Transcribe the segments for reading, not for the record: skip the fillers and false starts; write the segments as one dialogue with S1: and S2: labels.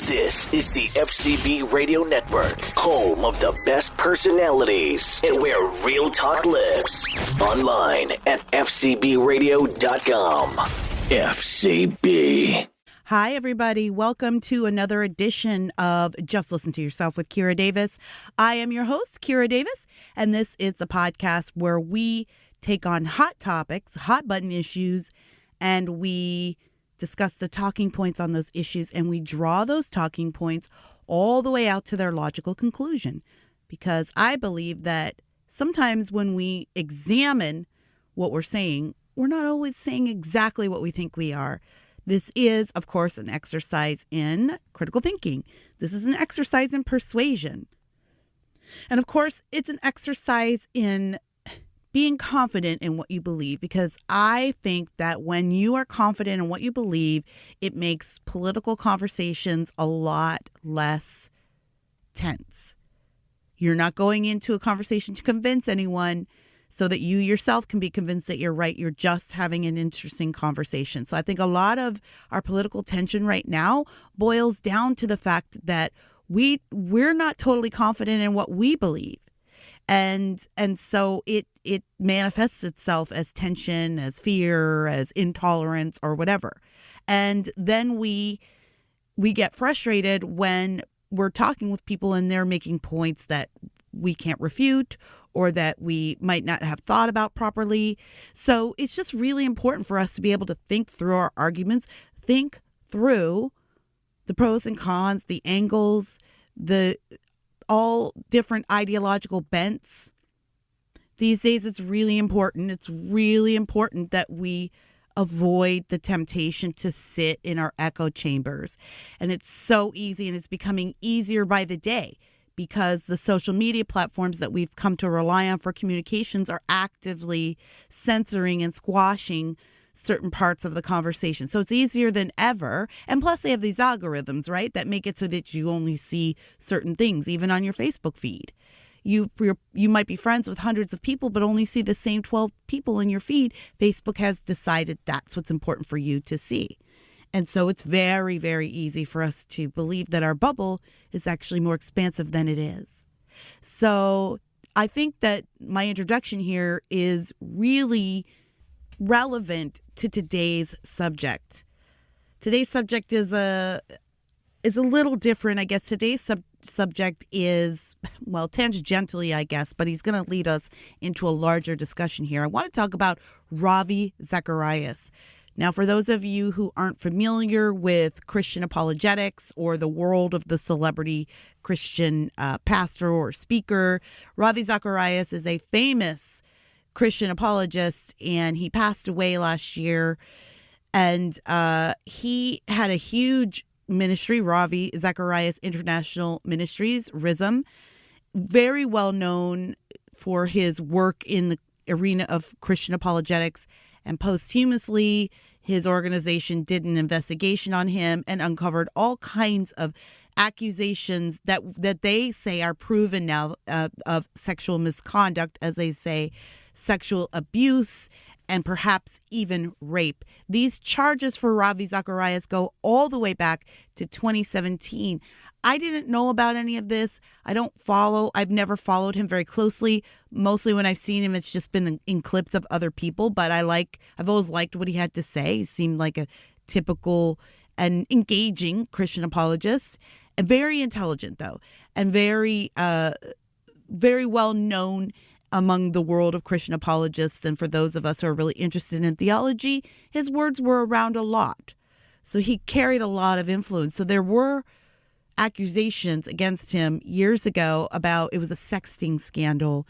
S1: This is the FCB Radio Network, home of the best personalities and where real talk lives. Online at fcbradio.com. FCB.
S2: Hi, everybody. Welcome to another edition of Just Listen to Yourself with Kira Davis. I am your host, Kira Davis, and this is the podcast where we take on hot topics, hot button issues, and we discuss the talking points on those issues, and we draw those talking points all the way out to their logical conclusion. Because I believe that sometimes when we examine what we're saying, we're not always saying exactly what we think we are. This is, of course, an exercise in critical thinking. This is an exercise in persuasion. And of course, it's an exercise in being confident in what you believe, because I think that when you are confident in what you believe, it makes political conversations a lot less tense. You're not going into a conversation to convince anyone so that you yourself can be convinced that you're right. You're just having an interesting conversation. So I think a lot of our political tension right now boils down to the fact that we're not totally confident in what we believe. And so it manifests itself as tension, as fear, as intolerance, or whatever. And then we get frustrated when we're talking with people and they're making points that we can't refute or that we might not have thought about properly. So it's just really important for us to be able to think through our arguments, think through the pros and cons, the angles, all different ideological bents. These days, it's really important. It's really important that we avoid the temptation to sit in our echo chambers. And it's so easy, and it's becoming easier by the day because the social media platforms that we've come to rely on for communications are actively censoring and squashing certain parts of the conversation. So it's easier than ever. And plus they have these algorithms, right, that make it so that you only see certain things, even on your Facebook feed. You might be friends with hundreds of people, but only see the same 12 people in your feed. Facebook has decided that's what's important for you to see. And so it's very, very easy for us to believe that our bubble is actually more expansive than it is. So I think that my introduction here is really relevant to today's subject. Today's subject is a little different, I guess. Today's subject is, well, tangentially, I guess, but he's going to lead us into a larger discussion here. I want to talk about Ravi Zacharias. Now, for those of you who aren't familiar with Christian apologetics or the world of the celebrity Christian pastor or speaker, Ravi Zacharias is a famous Christian apologist, and he passed away last year. And he had a huge ministry, Ravi Zacharias International Ministries, RISM, very well known for his work in the arena of Christian apologetics. And posthumously, his organization did an investigation on him and uncovered all kinds of accusations that they say are proven now of sexual misconduct, as they say, sexual abuse, and perhaps even rape. These charges for Ravi Zacharias go all the way back to 2017. I didn't know about any of this. I've never followed him very closely. Mostly when I've seen him, it's just been in clips of other people, but I've always liked what he had to say. He seemed like a typical and engaging Christian apologist, and very intelligent though, and very well known among the world of Christian apologists. And for those of us who are really interested in theology, his words were around a lot. So he carried a lot of influence. So there were accusations against him years ago about it was a sexting scandal,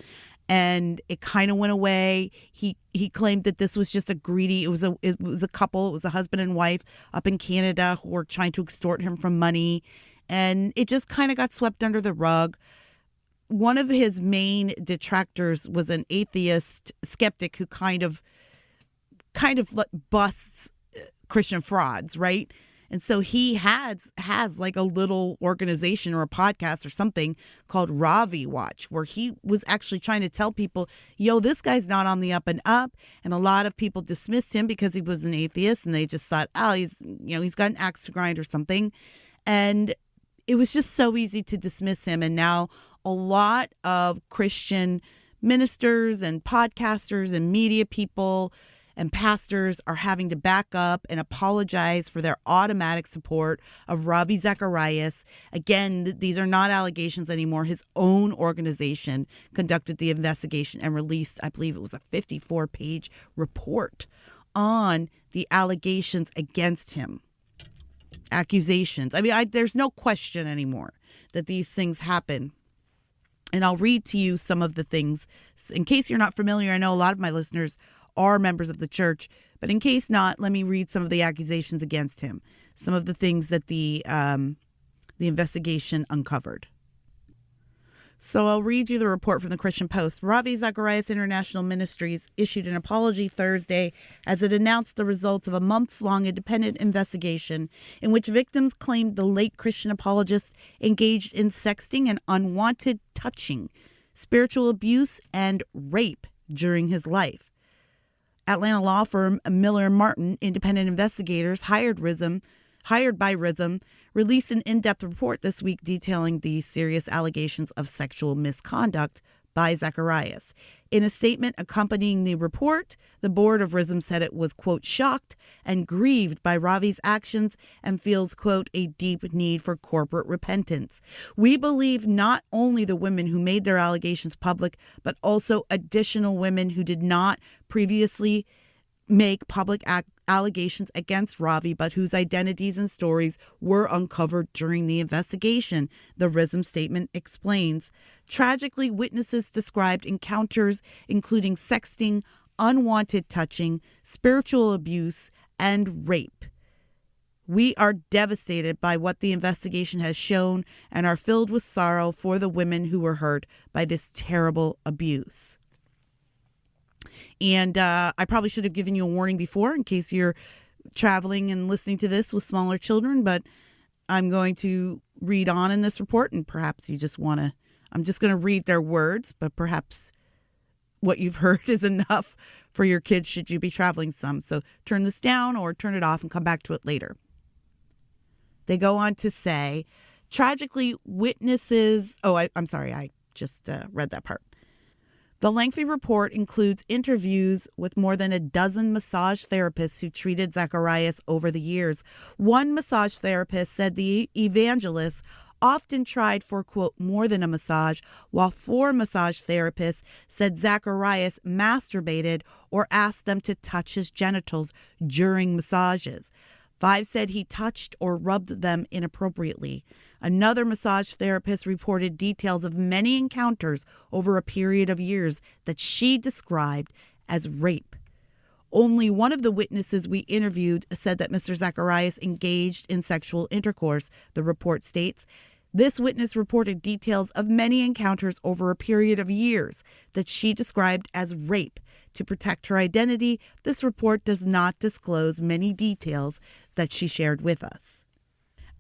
S2: and it kind of went away. He claimed that this was just it was a couple, it was a husband and wife up in Canada who were trying to extort him from money, and it just kind of got swept under the rug. One of his main detractors was an atheist skeptic who kind of busts Christian frauds, right? And so he has like a little organization or a podcast or something called Ravi Watch, where he was actually trying to tell people, yo, this guy's not on the up and up. And a lot of people dismissed him because he was an atheist, and they just thought, oh, he's got an axe to grind or something. And it was just so easy to dismiss him. And now a lot of Christian ministers and podcasters and media people and pastors are having to back up and apologize for their automatic support of Ravi Zacharias. Again, these are not allegations anymore. His own organization conducted the investigation and released, I believe it was a 54-page report on the allegations against him. Accusations. I mean, there's no question anymore that these things happen. And I'll read to you some of the things. In case you're not familiar, I know a lot of my listeners are members of the church, but in case not, let me read some of the accusations against him, some of the things that the investigation uncovered. So I'll read you the report from the Christian Post. Ravi Zacharias International Ministries issued an apology Thursday as it announced the results of a months-long independent investigation in which victims claimed the late Christian apologist engaged in sexting and unwanted touching, spiritual abuse, and rape during his life. Atlanta law firm Miller & Martin, independent investigators hired by RISM, released an in-depth report this week detailing the serious allegations of sexual misconduct by Zacharias. In a statement accompanying the report, the board of RISM said it was, quote, shocked and grieved by Ravi's actions and feels, quote, a deep need for corporate repentance. We believe not only the women who made their allegations public, but also additional women who did not previously make public allegations against Ravi, but whose identities and stories were uncovered during the investigation, the RISM statement explains. Tragically, witnesses described encounters including sexting, unwanted touching, spiritual abuse, and rape. We are devastated by what the investigation has shown and are filled with sorrow for the women who were hurt by this terrible abuse. And I probably should have given you a warning before in case you're traveling and listening to this with smaller children, but I'm going to read on in this report, and perhaps you just want to, I'm just going to read their words, but perhaps what you've heard is enough for your kids should you be traveling some. So turn this down or turn it off and come back to it later. They go on to say, tragically, witnesses, I'm sorry, I just read that part. The lengthy report includes interviews with more than a dozen massage therapists who treated Zacharias over the years. One massage therapist said the evangelist often tried for, quote, more than a massage, while 4 massage therapists said Zacharias masturbated or asked them to touch his genitals during massages. 5 said he touched or rubbed them inappropriately. Another massage therapist reported details of many encounters over a period of years that she described as rape. Only one of the witnesses we interviewed said that Mr. Zacharias engaged in sexual intercourse, the report states. This witness reported details of many encounters over a period of years that she described as rape. To protect her identity, this report does not disclose many details that she shared with us.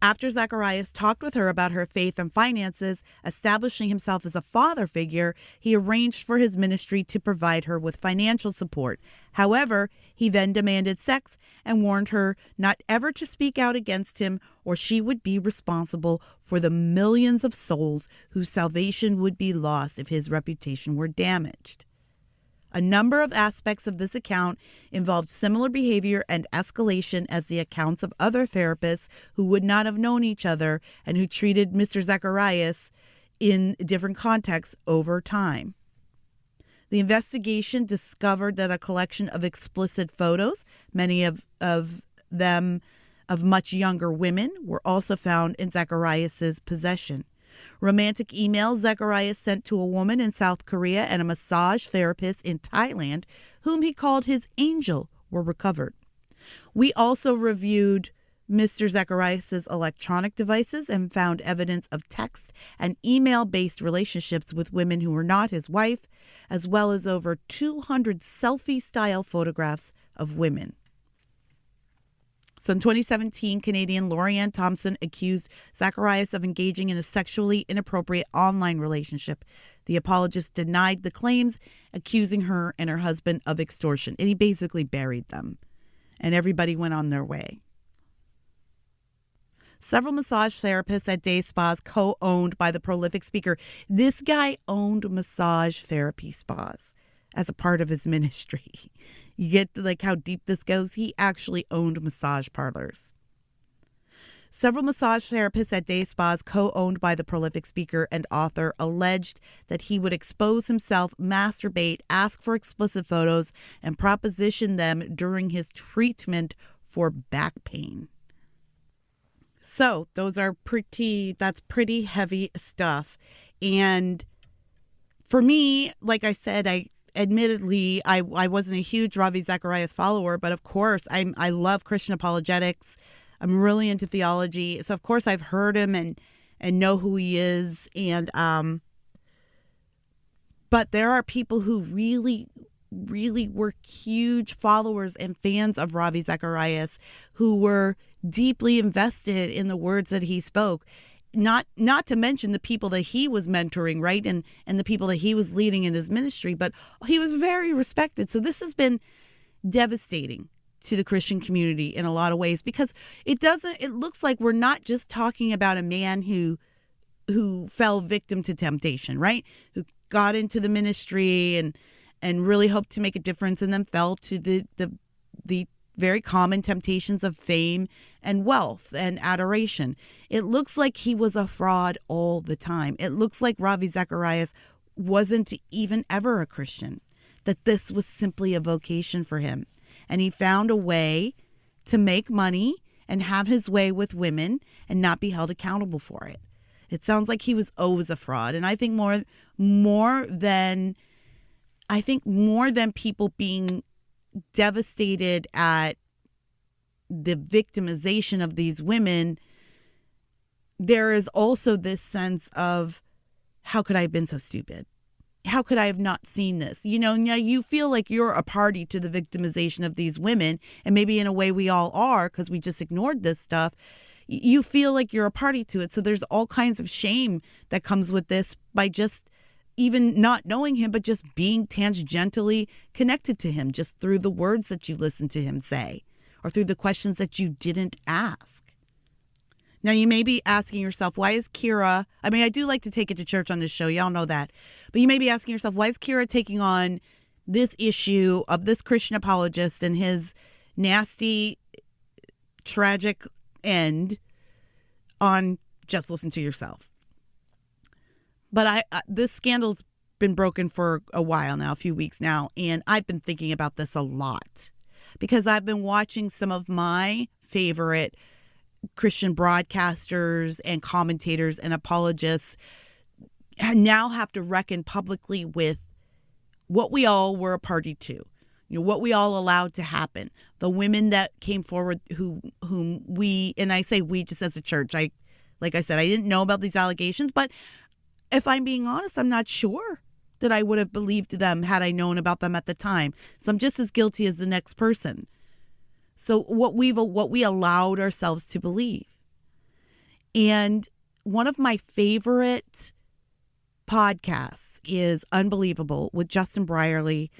S2: After Zacharias talked with her about her faith and finances, establishing himself as a father figure, he arranged for his ministry to provide her with financial support. However, he then demanded sex and warned her not ever to speak out against him, or she would be responsible for the millions of souls whose salvation would be lost if his reputation were damaged. A number of aspects of this account involved similar behavior and escalation as the accounts of other therapists who would not have known each other and who treated Mr. Zacharias in different contexts over time. The investigation discovered that a collection of explicit photos, many of them of much younger women, were also found in Zacharias' possession. Romantic emails Zacharias sent to a woman in South Korea and a massage therapist in Thailand, whom he called his angel, were recovered. We also reviewed Mr. Zacharias' electronic devices and found evidence of text and email-based relationships with women who were not his wife, as well as over 200 selfie-style photographs of women. So in 2017, Canadian Lorianne Thompson accused Zacharias of engaging in a sexually inappropriate online relationship. The apologist denied the claims, accusing her and her husband of extortion. And he basically buried them. And everybody went on their way. Several massage therapists at day spas co-owned by the prolific speaker. This guy owned massage therapy spas as a part of his ministry. You get like how deep this goes? He actually owned massage parlors. Several massage therapists at day spas co-owned by the prolific speaker and author alleged that he would expose himself, masturbate, ask for explicit photos, and proposition them during his treatment for back pain. So that's pretty heavy stuff. And for me, like I said, I wasn't a huge Ravi Zacharias follower, but of course I love Christian apologetics. I'm really into theology. So of course I've heard him and know who he is. And but there are people who really were huge followers and fans of Ravi Zacharias who were deeply invested in the words that he spoke. Not to mention the people that he was mentoring, right? And the people that he was leading in his ministry, but he was very respected. So this has been devastating to the Christian community in a lot of ways, because it looks like we're not just talking about a man who fell victim to temptation, right? Who got into the ministry and really hoped to make a difference and then fell to the very common temptations of fame and wealth and adoration. It looks like he was a fraud all the time. It looks like Ravi Zacharias wasn't even ever a Christian, that this was simply a vocation for him. And he found a way to make money and have his way with women and not be held accountable for it. It sounds like he was always a fraud. And I think more than people being devastated at the victimization of these women, there is also this sense of, how could I have been so stupid? How could I have not seen this? Now you feel like you're a party to the victimization of these women, and maybe in a way we all are because we just ignored this stuff. You feel like you're a party to it. So there's all kinds of shame that comes with this by just even not knowing him, but just being tangentially connected to him, just through the words that you listen to him say, or through the questions that you didn't ask. Now, you may be asking yourself, why is Kira, I do like to take it to church on this show, y'all know that, but you may be asking yourself, why is Kira taking on this issue of this Christian apologist and his nasty, tragic end on Just Listen to Yourself? But this scandal's been broken for a while now, a few weeks now, and I've been thinking about this a lot because I've been watching some of my favorite Christian broadcasters and commentators and apologists now have to reckon publicly with what we all were a party to, what we all allowed to happen. The women that came forward whom we, and I say we just as a church, like I said, I didn't know about these allegations, but if I'm being honest, I'm not sure that I would have believed them had I known about them at the time. So I'm just as guilty as the next person. So what we allowed ourselves to believe. And one of my favorite podcasts is Unbelievable with Justin Brierley.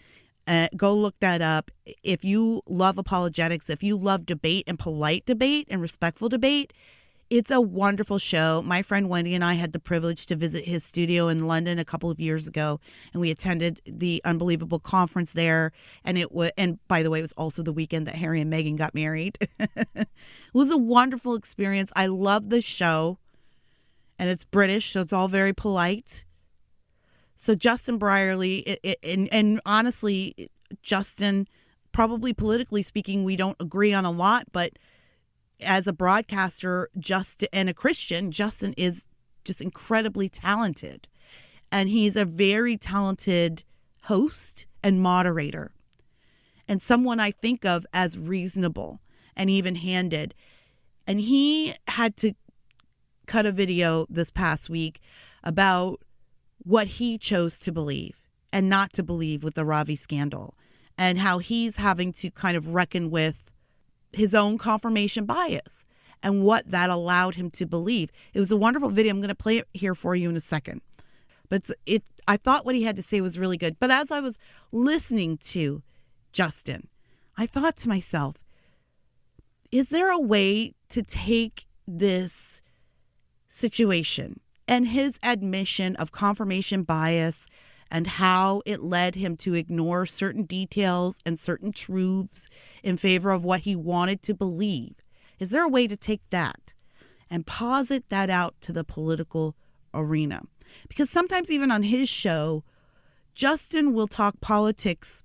S2: Go look that up. If you love apologetics, if you love debate and polite debate and respectful debate, it's a wonderful show. My friend Wendy and I had the privilege to visit his studio in London a couple of years ago, and we attended the Unbelievable conference there. And and by the way, it was also the weekend that Harry and Meghan got married. It was a wonderful experience. I love the show, and it's British, so it's all very polite. So Justin Brierley, and honestly, Justin, probably politically speaking, we don't agree on a lot, but as a broadcaster and a Christian, Justin is just incredibly talented. And he's a very talented host and moderator, and someone I think of as reasonable and even-handed. And he had to cut a video this past week about what he chose to believe and not to believe with the Ravi scandal, and how he's having to kind of reckon with his own confirmation bias and what that allowed him to believe. It was a wonderful video. I'm going to play it here for you in a second. But I thought what he had to say was really good. But as I was listening to Justin, I thought to myself, is there a way to take this situation and his admission of confirmation bias and how it led him to ignore certain details and certain truths in favor of what he wanted to believe. Is there a way to take that and posit that out to the political arena? Because sometimes even on his show, Justin will talk politics,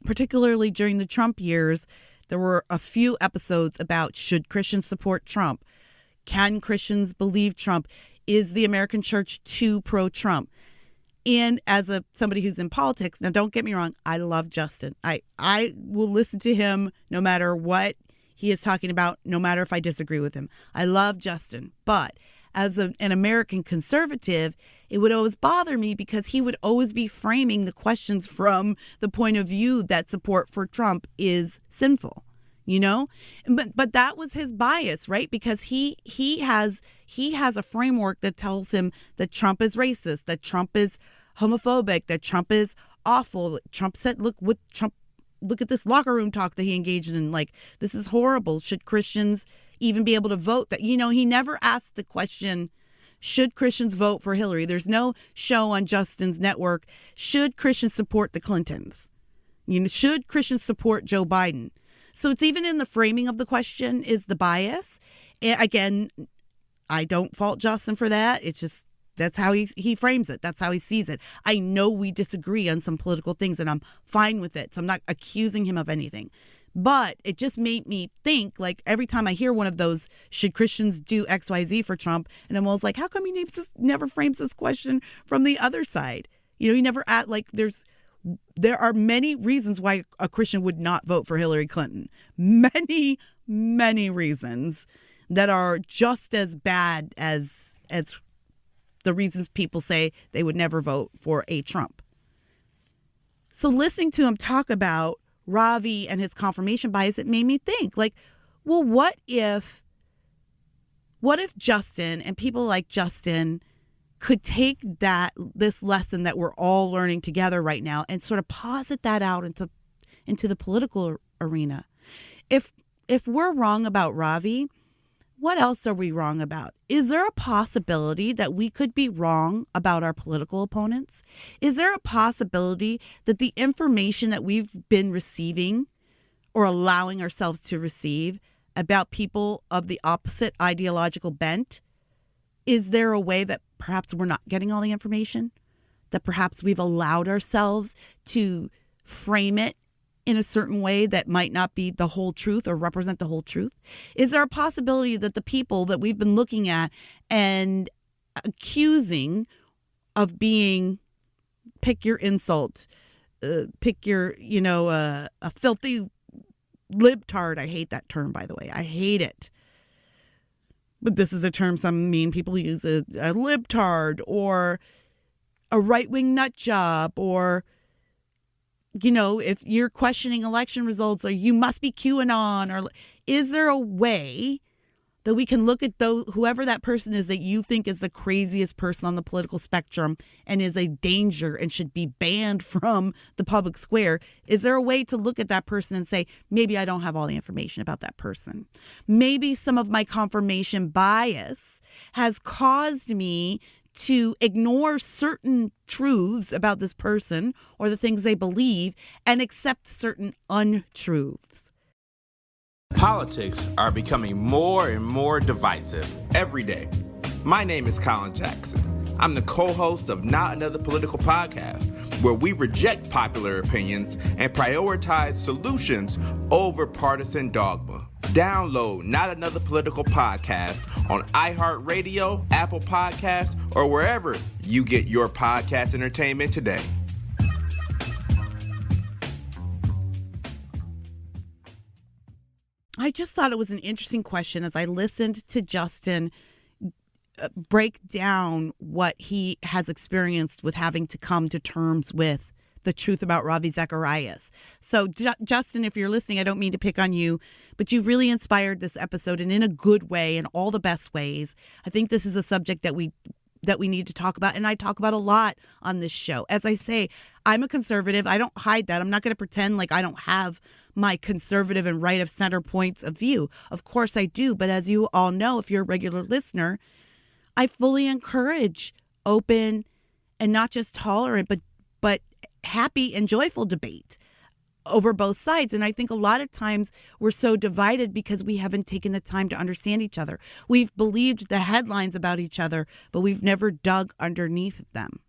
S2: particularly during the Trump years. There were a few episodes about, should Christians support Trump? Can Christians believe Trump? Is the American church too pro-Trump? And as somebody who's in politics, now don't get me wrong, I love Justin. I will listen to him no matter what he is talking about, no matter if I disagree with him. I love Justin. But as an American conservative, it would always bother me because he would always be framing the questions from the point of view that support for Trump is sinful, you know? But that was his bias, right? Because he has a framework that tells him that Trump is racist, that Trump is homophobic, that Trump is awful. Trump said, look at this locker room talk that he engaged in. Like, this is horrible. Should Christians even be able to vote? That, you know, he never asked the question, should Christians vote for Hillary? There's no show on Justin's network. Should Christians support the Clintons? You know, should Christians support Joe Biden? So it's even in the framing of the question is the bias. And again, I don't fault Justin for that. It's just, that's how he frames it. That's how he sees it. I know we disagree on some political things, and I'm fine with it. So I'm not accusing him of anything. But it just made me think, like, every time I hear one of those, should Christians do XYZ for Trump? And I'm always like, how come he never frames this question from the other side? You know, he never there are many reasons why a Christian would not vote for Hillary Clinton. Many, many reasons that are just as bad as the reasons people say they would never vote for a Trump. So listening to him talk about Ravi and his confirmation bias, it made me think, like, well, what if Justin and people like Justin could take this lesson that we're all learning together right now and sort of posit that out into the political arena? If we're wrong about Ravi, what else are we wrong about? Is there a possibility that we could be wrong about our political opponents? Is there a possibility that the information that we've been receiving or allowing ourselves to receive about people of the opposite ideological bent, is there a way that perhaps we're not getting all the information? That perhaps we've allowed ourselves to frame it in a certain way that might not be the whole truth or represent the whole truth? Is there a possibility that the people that we've been looking at and accusing of being, pick your insult, pick your, a filthy libtard. I hate that term, by the way. I hate it. But this is a term some mean people use, a libtard or a right-wing nut job, or, if you're questioning election results, or you must be QAnon, or is there a way that we can look at whoever that person is that you think is the craziest person on the political spectrum and is a danger and should be banned from the public square? Is there a way to look at that person and say, maybe I don't have all the information about that person? Maybe some of my confirmation bias has caused me to ignore certain truths about this person or the things they believe and accept certain untruths.
S3: Politics are becoming more and more divisive every day. My name is Colin Jackson. I'm the co-host of Not Another Political Podcast, where we reject popular opinions and prioritize solutions over partisan dogma. Download Not Another Political Podcast on iHeartRadio, Apple Podcasts, or wherever you get your podcast entertainment today.
S2: I just thought it was an interesting question as I listened to Justin break down what he has experienced with having to come to terms with the truth about Ravi Zacharias. So, Justin, if you're listening, I don't mean to pick on you, but you really inspired this episode, and in a good way, in all the best ways. I think this is a subject that we need to talk about, and I talk about a lot on this show. As I say, I'm a conservative. I don't hide that. I'm not going to pretend like I don't have my conservative and right of center points of view. Of course I do. But as you all know, if you're a regular listener, I fully encourage open and not just tolerant, but happy and joyful debate over both sides. And I think a lot of times we're so divided because we haven't taken the time to understand each other. We've believed the headlines about each other, but we've never dug underneath them.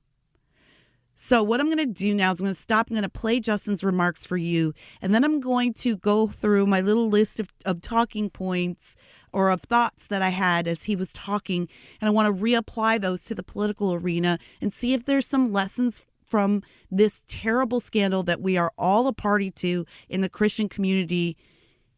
S2: So what I'm going to do now is I'm going to stop. I'm going to play Justin's remarks for you. And then I'm going to go through my little list of talking points or of thoughts that I had as he was talking. And I want to reapply those to the political arena and see if there's some lessons from this terrible scandal that we are all a party to in the Christian community,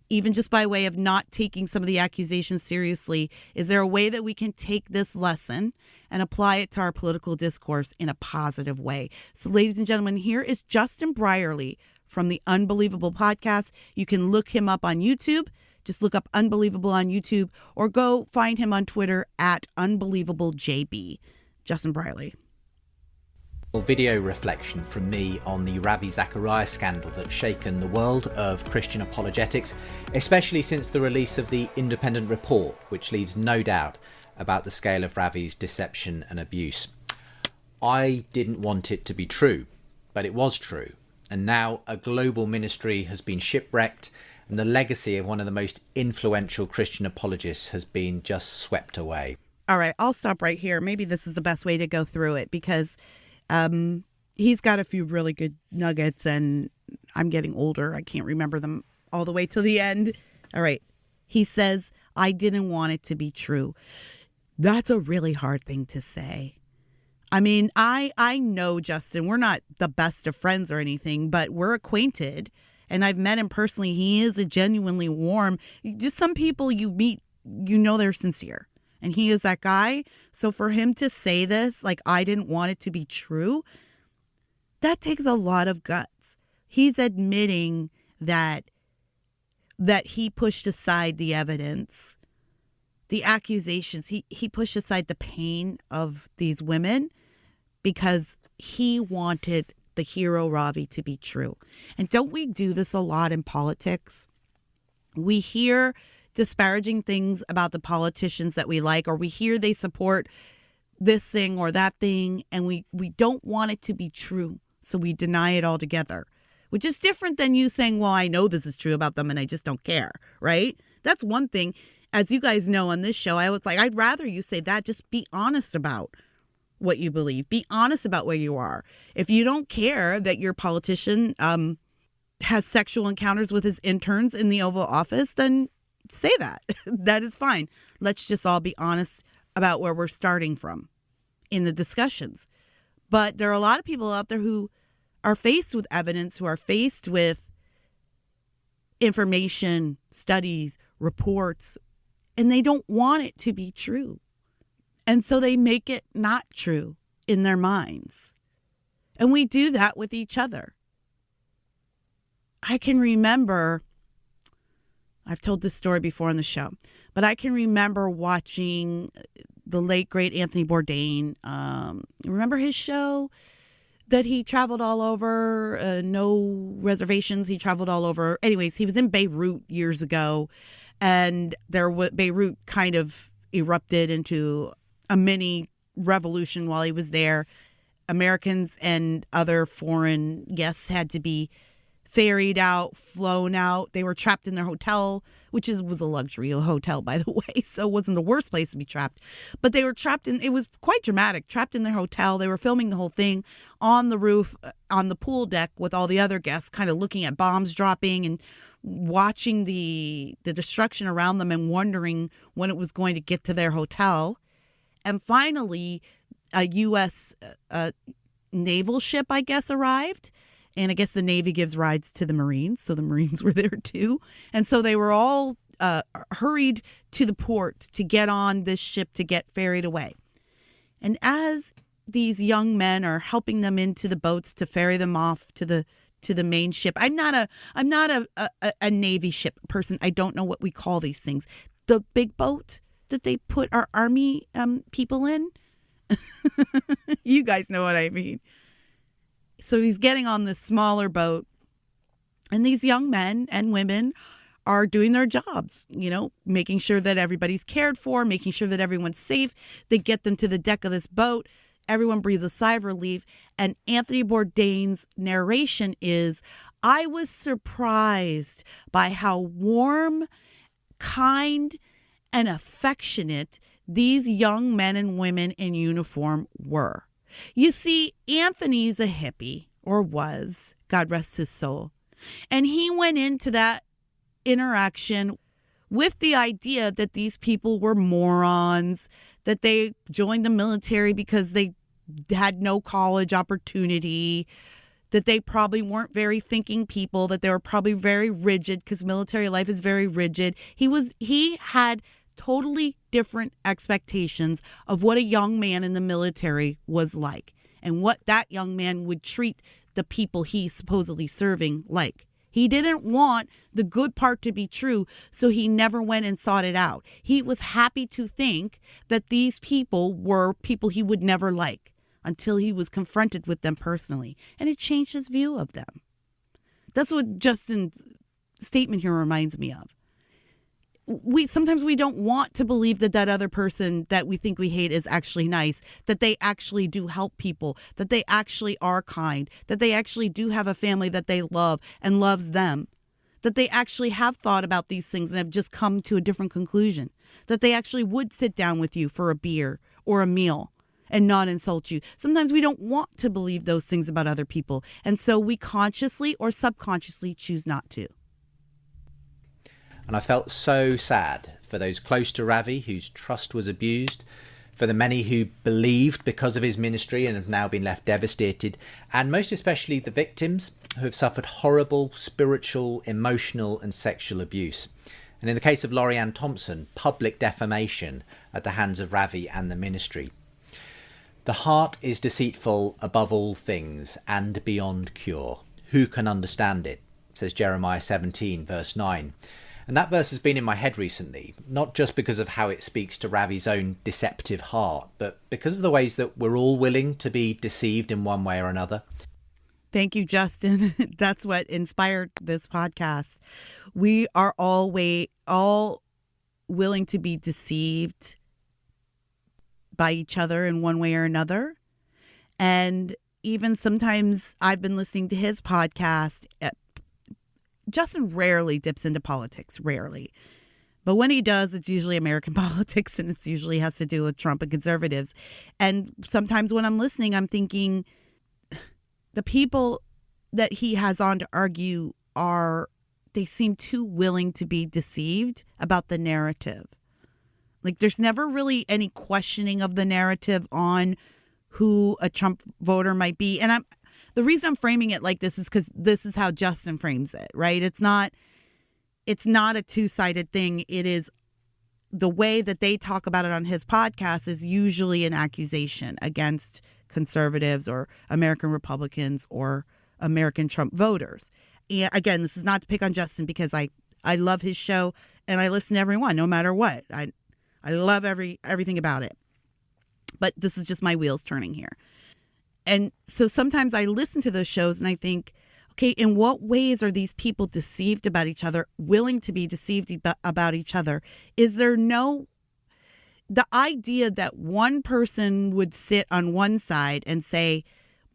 S2: even just by way of not taking some of the accusations seriously. Is there a way that we can take this lesson and apply it to our political discourse in a positive way? So, ladies and gentlemen, here is Justin Brierley from the Unbelievable podcast. You can look him up on YouTube. Just look up Unbelievable on YouTube or go find him on Twitter at UnbelievableJB. Justin Brierley.
S4: Video reflection from me on the Ravi Zacharias scandal that's shaken the world of Christian apologetics, especially since the release of the independent report, which leaves no doubt about the scale of Ravi's deception and abuse. I didn't want it to be true, but it was true. And now a global ministry has been shipwrecked and the legacy of one of the most influential Christian apologists has been just swept away.
S2: All right, I'll stop right here. Maybe this is the best way to go through it because he's got a few really good nuggets and I'm getting older. I can't remember them all the way till the end. All right. He says, I didn't want it to be true. That's a really hard thing to say. I mean, I know Justin, we're not the best of friends or anything, but we're acquainted and I've met him personally. He is a genuinely warm, just some people you meet, you know, they're sincere. And he is that guy. So for him to say this, like, I didn't want it to be true, that takes a lot of guts. He's admitting that he pushed aside the evidence, the accusations. He pushed aside the pain of these women because he wanted the hero Ravi to be true. And don't we do this a lot in politics? We hear disparaging things about the politicians that we like, or we hear they support this thing or that thing, and we don't want it to be true, so we deny it altogether, which is different than you saying, well, I know this is true about them and I just don't care, right? That's one thing. As you guys know on this show, I was like, I'd rather you say that. Just be honest about what you believe. Be honest about where you are. If you don't care that your politician has sexual encounters with his interns in the Oval Office, then say that. That is fine. Let's just all be honest about where we're starting from in the discussions. But there are a lot of people out there who are faced with evidence, who are faced with information, studies, reports, and they don't want it to be true. And so they make it not true in their minds. And we do that with each other. I can remember, I've told this story before on the show, but I can remember watching the late, great Anthony Bourdain. Remember his show that he traveled all over, no reservations, he traveled all over. Anyways, he was in Beirut years ago, and Beirut kind of erupted into a mini revolution while he was there. Americans and other foreign guests had to be ferried out, flown out. They were trapped in their hotel, which was a luxury hotel, by the way, so it wasn't the worst place to be trapped. But they were trapped in, it was quite dramatic, trapped in their hotel. They were filming the whole thing on the roof, on the pool deck with all the other guests, kind of looking at bombs dropping and watching the destruction around them and wondering when it was going to get to their hotel. And finally, a U.S. naval ship, I guess, arrived. And I guess the Navy gives rides to the Marines, so the Marines were there too. And so they were all hurried to the port to get on this ship to get ferried away. And as these young men are helping them into the boats to ferry them off to the main ship, I'm not a Navy ship person. I don't know what we call these things. The big boat that they put our Army people in. You guys know what I mean. So he's getting on this smaller boat, and these young men and women are doing their jobs, making sure that everybody's cared for, making sure that everyone's safe. They get them to the deck of this boat. Everyone breathes a sigh of relief. And Anthony Bourdain's narration is, I was surprised by how warm, kind, and affectionate these young men and women in uniform were. You see, Anthony's a hippie, or was, God rest his soul. And he went into that interaction with the idea that these people were morons, that they joined the military because they had no college opportunity, that they probably weren't very thinking people, that they were probably very rigid because military life is very rigid. He had totally different expectations of what a young man in the military was like and what that young man would treat the people he's supposedly serving like. He didn't want the good part to be true, so he never went and sought it out. He was happy to think that these people were people he would never like until he was confronted with them personally, and it changed his view of them. That's what Justin's statement here reminds me of. Sometimes we don't want to believe that other person that we think we hate is actually nice, that they actually do help people, that they actually are kind, that they actually do have a family that they love and loves them, that they actually have thought about these things and have just come to a different conclusion, that they actually would sit down with you for a beer or a meal and not insult you. Sometimes we don't want to believe those things about other people, and so we consciously or subconsciously choose not to.
S4: And I felt so sad for those close to Ravi whose trust was abused, for the many who believed because of his ministry and have now been left devastated, and most especially the victims who have suffered horrible spiritual, emotional and sexual abuse. And in the case of Lorianne Thompson, public defamation at the hands of Ravi and the ministry. The heart is deceitful above all things and beyond cure. Who can understand it? Says Jeremiah 17 verse 9. And that verse has been in my head recently, not just because of how it speaks to Ravi's own deceptive heart, but because of the ways that we're all willing to be deceived in one way or another.
S2: Thank you, Justin. That's what inspired this podcast. We are all willing to be deceived by each other in one way or another. And even sometimes I've been listening to his podcast. Justin rarely dips into politics, rarely. But when he does, it's usually American politics, and it usually has to do with Trump and conservatives. And sometimes when I'm listening, I'm thinking the people that he has on to argue they seem too willing to be deceived about the narrative. Like there's never really any questioning of the narrative on who a Trump voter might be. And the reason I'm framing it like this is because this is how Justin frames it, right? It's not a two-sided thing. It is the way that they talk about it on his podcast is usually an accusation against conservatives or American Republicans or American Trump voters. And again, this is not to pick on Justin because I love his show and I listen to everyone no matter what. I love everything about it. But this is just my wheels turning here. And so sometimes I listen to those shows and I think, okay, in what ways are these people deceived about each other, willing to be deceived about each other? Is there the idea that one person would sit on one side and say,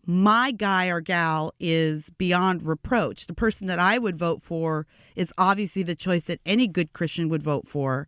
S2: my guy or gal is beyond reproach. The person that I would vote for is obviously the choice that any good Christian would vote for.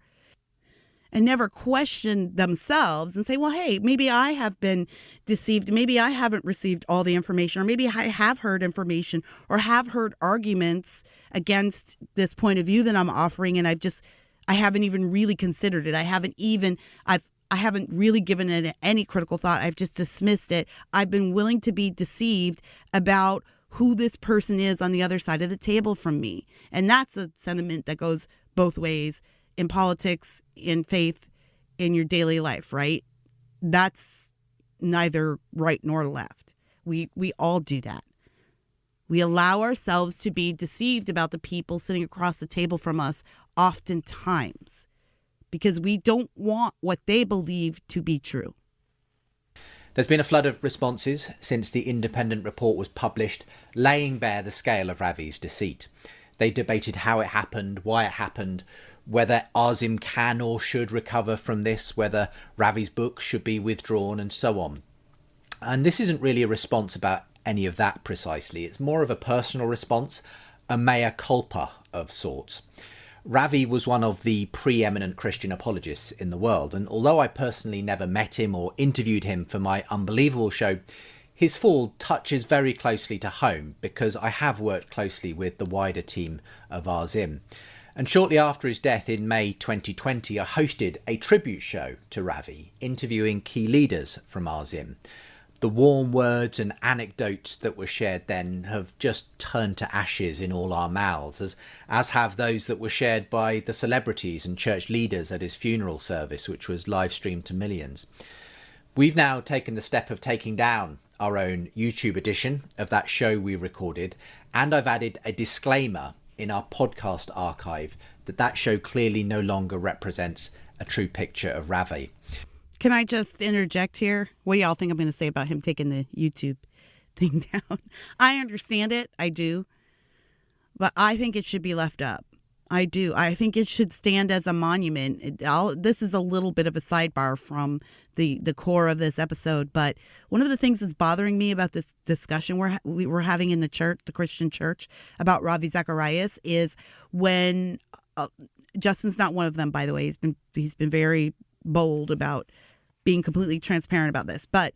S2: And never question themselves and say, well, hey, maybe I have been deceived. Maybe I haven't received all the information, or maybe I have heard information or have heard arguments against this point of view that I'm offering. And I haven't even really considered it. I haven't really given it any critical thought. I've just dismissed it. I've been willing to be deceived about who this person is on the other side of the table from me. And that's a sentiment that goes both ways. In politics, in faith, in your daily life, right? That's neither right nor left. We all do that. We allow ourselves to be deceived about the people sitting across the table from us oftentimes because we don't want what they believe to be true.
S4: There's been a flood of responses since the independent report was published, laying bare the scale of Ravi's deceit. They debated how it happened, why it happened, whether Azim can or should recover from this, whether Ravi's book should be withdrawn, and so on. And this isn't really a response about any of that precisely. It's more of a personal response, a mea culpa of sorts. Ravi was one of the preeminent Christian apologists in the world, and although I personally never met him or interviewed him for my Unbelievable show, his fall touches very closely to home because I have worked closely with the wider team of Azim. And shortly after his death in May 2020, I hosted a tribute show to Ravi, interviewing key leaders from Azim. The warm words and anecdotes that were shared then have just turned to ashes in all our mouths, as have those that were shared by the celebrities and church leaders at his funeral service, which was live streamed to millions. We've now taken the step of taking down our own YouTube edition of that show we recorded, and I've added a disclaimer in our podcast archive that show clearly no longer represents a true picture of Ravi.
S2: Can I just interject here? What do y'all think I'm going to say about him taking the YouTube thing down? I understand it. I do. But I think it should be left up. I do. I think it should stand as a monument. This is a little bit of a sidebar from the core of this episode. But one of the things that's bothering me about this discussion we're having in the church, the Christian church, about Ravi Zacharias is when Justin's not one of them, by the way. He's been very bold about being completely transparent about this. But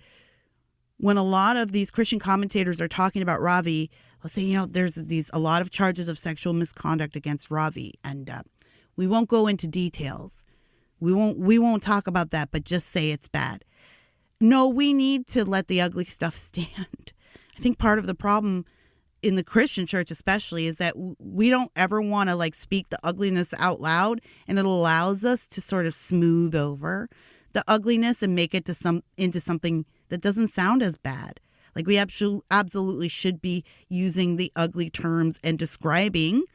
S2: when a lot of these Christian commentators are talking about Ravi, let's say, there's a lot of charges of sexual misconduct against Ravi, and we won't go into details. We won't talk about that, but just say it's bad. No, we need to let the ugly stuff stand. I think part of the problem in the Christian church especially is that we don't ever want to speak the ugliness out loud, and it allows us to sort of smooth over the ugliness and make it into something that doesn't sound as bad. We absolutely should be using the ugly terms and describing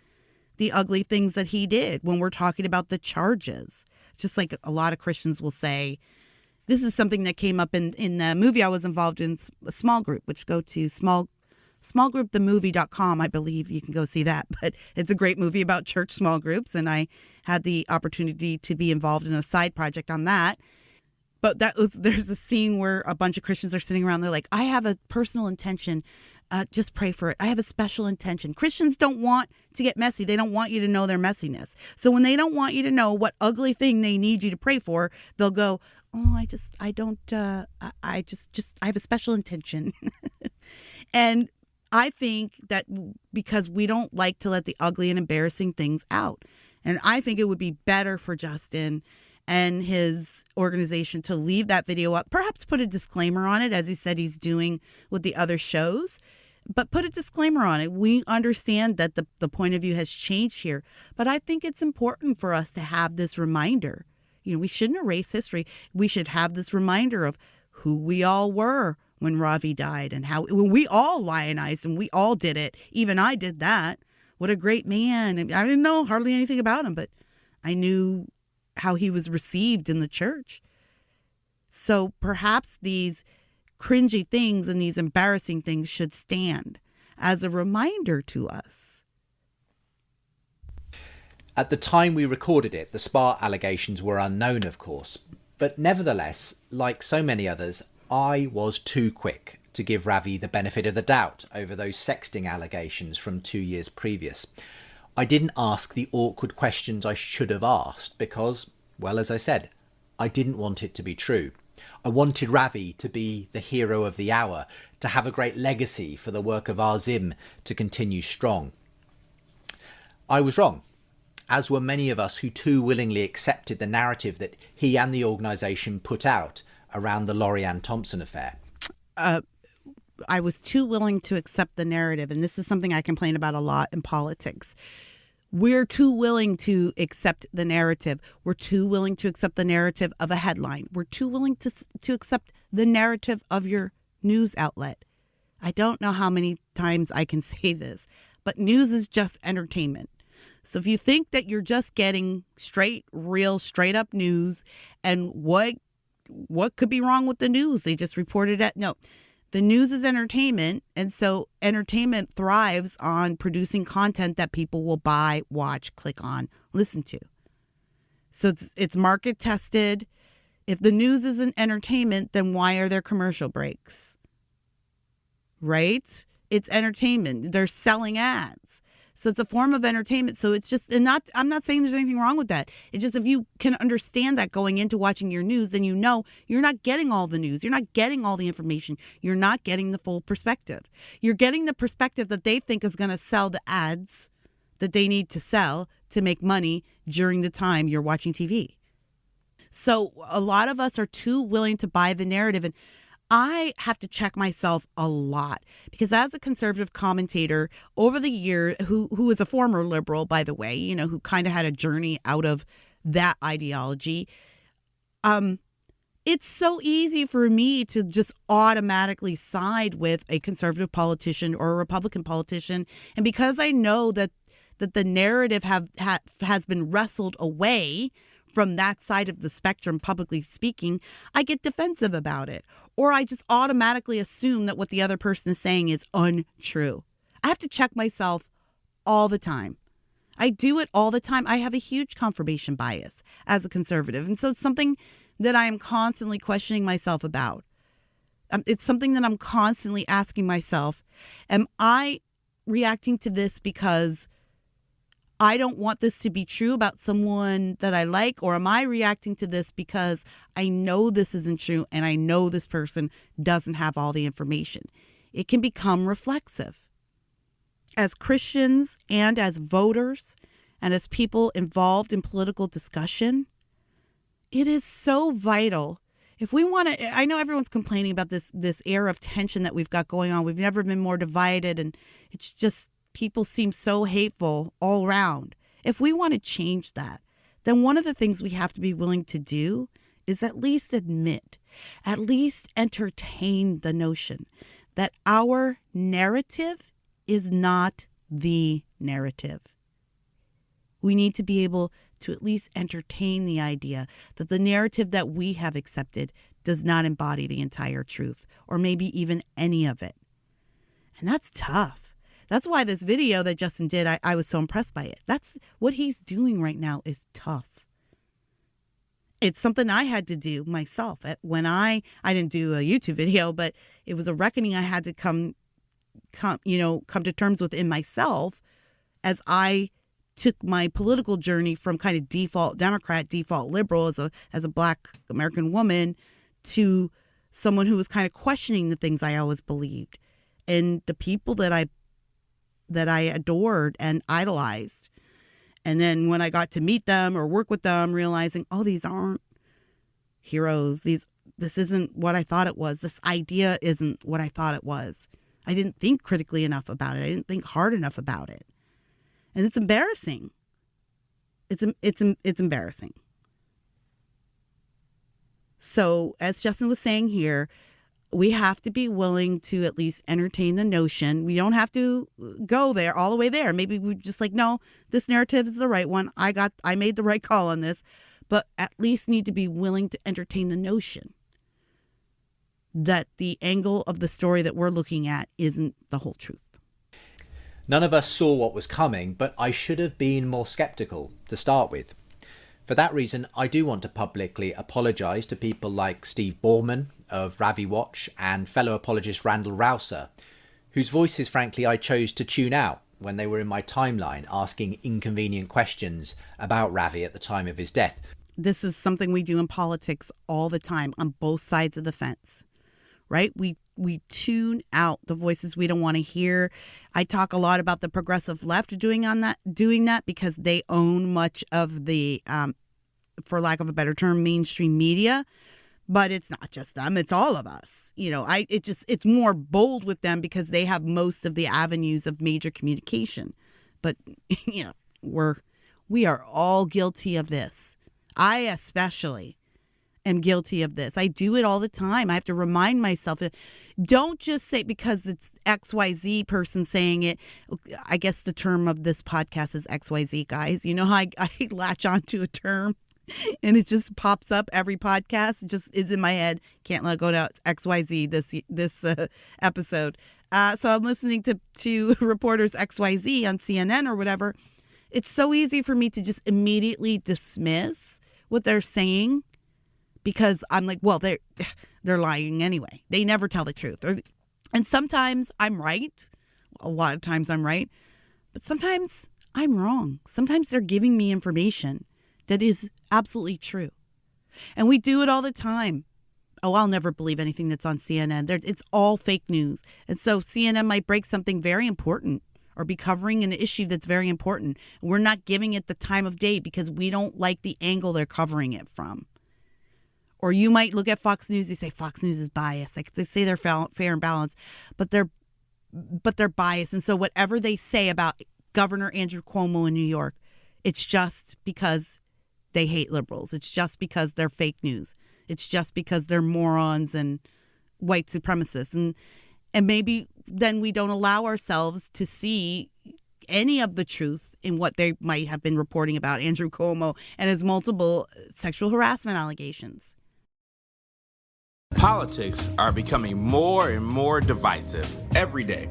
S2: the ugly things that he did when we're talking about the charges. Just like a lot of Christians will say, this is something that came up in the movie I was involved in, a small group, which go to smallgroupthemovie.com. I believe you can go see that. But it's a great movie about church small groups, and I had the opportunity to be involved in a side project on that. But there's a scene where a bunch of Christians are sitting around. They're like, I have a personal intention. Just pray for it. I have a special intention. Christians don't want to get messy. They don't want you to know their messiness. So when they don't want you to know what ugly thing they need you to pray for, they'll go, oh, I have a special intention. And I think that because we don't like to let the ugly and embarrassing things out. And I think it would be better for Justin and his organization to leave that video up, perhaps put a disclaimer on it, as he said he's doing with the other shows, but put a disclaimer on it. We understand that the point of view has changed here, but I think it's important for us to have this reminder. We shouldn't erase history. We should have this reminder of who we all were when Ravi died, and how when we all lionized and we all did it. Even I did that. What a great man. I didn't know hardly anything about him, but I knew how he was received in the church. So perhaps these cringy things and these embarrassing things should stand as a reminder to us.
S4: At the time we recorded it, the Spa allegations were unknown, of course. But nevertheless, like so many others, I was too quick to give Ravi the benefit of the doubt over those sexting allegations from 2 years previous. I didn't ask the awkward questions I should have asked because, well, as I said, I didn't want it to be true. I wanted Ravi to be the hero of the hour, to have a great legacy for the work of Azim to continue strong. I was wrong, as were many of us who too willingly accepted the narrative that he and the organisation put out around the Lori-Ann Thompson affair.
S2: I was too willing to accept the narrative, and this is something I complain about a lot in politics. We're too willing to accept the narrative. We're too willing to accept the narrative of a headline. We're too willing to accept the narrative of your news outlet. I don't know how many times I can say this, but news is just entertainment. So if you think that you're just getting straight, real, straight up news and what what could be wrong with the news? They just reported it. No, the news is entertainment. And so entertainment thrives on producing content that people will buy, watch, click on, listen to. So it's market tested. If the news isn't entertainment, then why are there commercial breaks? Right? It's entertainment. They're selling ads. So it's a form of entertainment. So it's just, and I'm not saying there's anything wrong with that. It's just, if you can understand that going into watching your news, then you know you're not getting all the news. You're not getting all the information. You're not getting the full perspective. You're getting the perspective that they think is going to sell the ads that they need to sell to make money during the time you're watching TV. So a lot of us are too willing to buy the narrative. And I have to check myself a lot, because as a conservative commentator over the year, who is a former liberal, by the way, you know, who kind of had a journey out of that ideology, it's so easy for me to just automatically side with a conservative politician or a Republican politician. And because I know that the narrative has been wrestled away from that side of the spectrum, publicly speaking, I get defensive about it. Or I just automatically assume that what the other person is saying is untrue. I have to check myself all the time. I do it all the time. I have a huge confirmation bias as a conservative. And so it's something that I am constantly questioning myself about. It's something that I'm constantly asking myself, am I reacting to this because I don't want this to be true about someone that I like, or am I reacting to this because I know this isn't true and I know this person doesn't have all the information? It can become reflexive. As Christians and as voters and as people involved in political discussion, it is so vital. If we want to, I know everyone's complaining about this air of tension that we've got going on. We've never been more divided, and it's just, people seem so hateful all around. If we want to change that, then one of the things we have to be willing to do is at least admit, at least entertain the notion that our narrative is not the narrative. We need to be able to at least entertain the idea that the narrative that we have accepted does not embody the entire truth, or maybe even any of it. And that's tough. That's why this video that Justin did, I was so impressed by it. That's what he's doing right now is tough. It's something I had to do myself. When I didn't do a YouTube video, but it was a reckoning I had to come to terms with in myself as I took my political journey from kind of default Democrat, default liberal as a Black American woman to someone who was kind of questioning the things I always believed and the people that I adored and idolized. And then when I got to meet them or work with them, realizing, oh, these aren't heroes. This isn't what I thought it was. This idea isn't what I thought it was. I didn't think critically enough about it. I didn't think hard enough about it. And it's embarrassing. It's embarrassing. So as Justin was saying here, we have to be willing to at least entertain the notion. We don't have to go there, all the way there. Maybe we just like, no, this narrative is the right one. I made the right call on this, but at least need to be willing to entertain the notion that the angle of the story that we're looking at isn't the whole truth.
S4: None of us saw what was coming, but I should have been more skeptical to start with. For that reason, I do want to publicly apologise to people like Steve Borman of Ravi Watch and fellow apologist Randall Rouser, whose voices, frankly, I chose to tune out when they were in my timeline asking inconvenient questions about Ravi at the time of his death.
S2: This is something we do in politics all the time on both sides of the fence, right? We tune out the voices we don't want to hear. I talk a lot about the progressive left doing that because they own much of the, for lack of a better term, mainstream media. But it's not just them; it's all of us. You know, it's more bold with them because they have most of the avenues of major communication. But you know, we are all guilty of this. I especially am guilty of this. I do it all the time. I have to remind myself, don't just say because it's XYZ person saying it. I guess the term of this podcast is XYZ, guys. You know how I latch onto a term? and it just pops up every podcast. It just is in my head. Can't let it go to XYZ this episode. So I'm listening to reporters XYZ on CNN or whatever. It's so easy for me to just immediately dismiss what they're saying because I'm like, well, they're lying anyway. They never tell the truth. And sometimes I'm right. A lot of times I'm right. But sometimes I'm wrong. Sometimes they're giving me information that is absolutely true. And we do it all the time. Oh, I'll never believe anything that's on CNN. It's all fake news. And so CNN might break something very important or be covering an issue that's very important. We're not giving it the time of day because we don't like the angle they're covering it from. Or you might look at Fox News, and say Fox News is biased. Like they say they're fair and balanced, but they're biased. And so whatever they say about Governor Andrew Cuomo in New York, it's just because they hate liberals. It's just because they're fake news. It's just because they're morons and white supremacists. And maybe then we don't allow ourselves to see any of the truth in what they might have been reporting about Andrew Cuomo and his multiple sexual harassment allegations.
S3: Politics are becoming more and more divisive every day.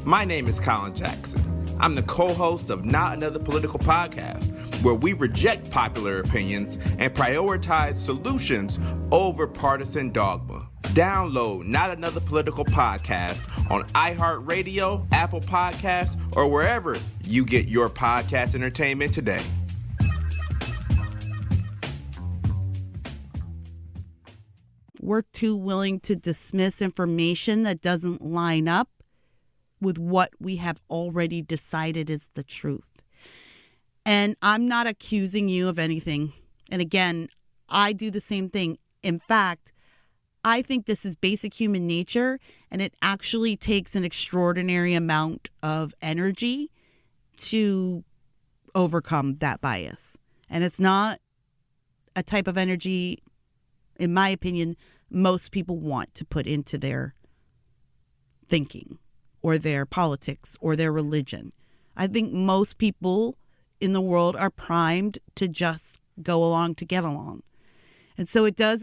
S3: My name is Colin Jackson. I'm the co-host of Not Another Political Podcast, where we reject popular opinions and prioritize solutions over partisan dogma. Download Not Another Political Podcast on iHeartRadio, Apple Podcasts, or wherever you get your podcast entertainment today.
S2: We're too willing to dismiss information that doesn't line up with what we have already decided is the truth. And I'm not accusing you of anything. And again, I do the same thing. In fact, I think this is basic human nature, and it actually takes an extraordinary amount of energy to overcome that bias. And it's not a type of energy, in my opinion, most people want to put into their thinking or their politics or their religion. I think most people in the world are primed to just go along to get along. And so it does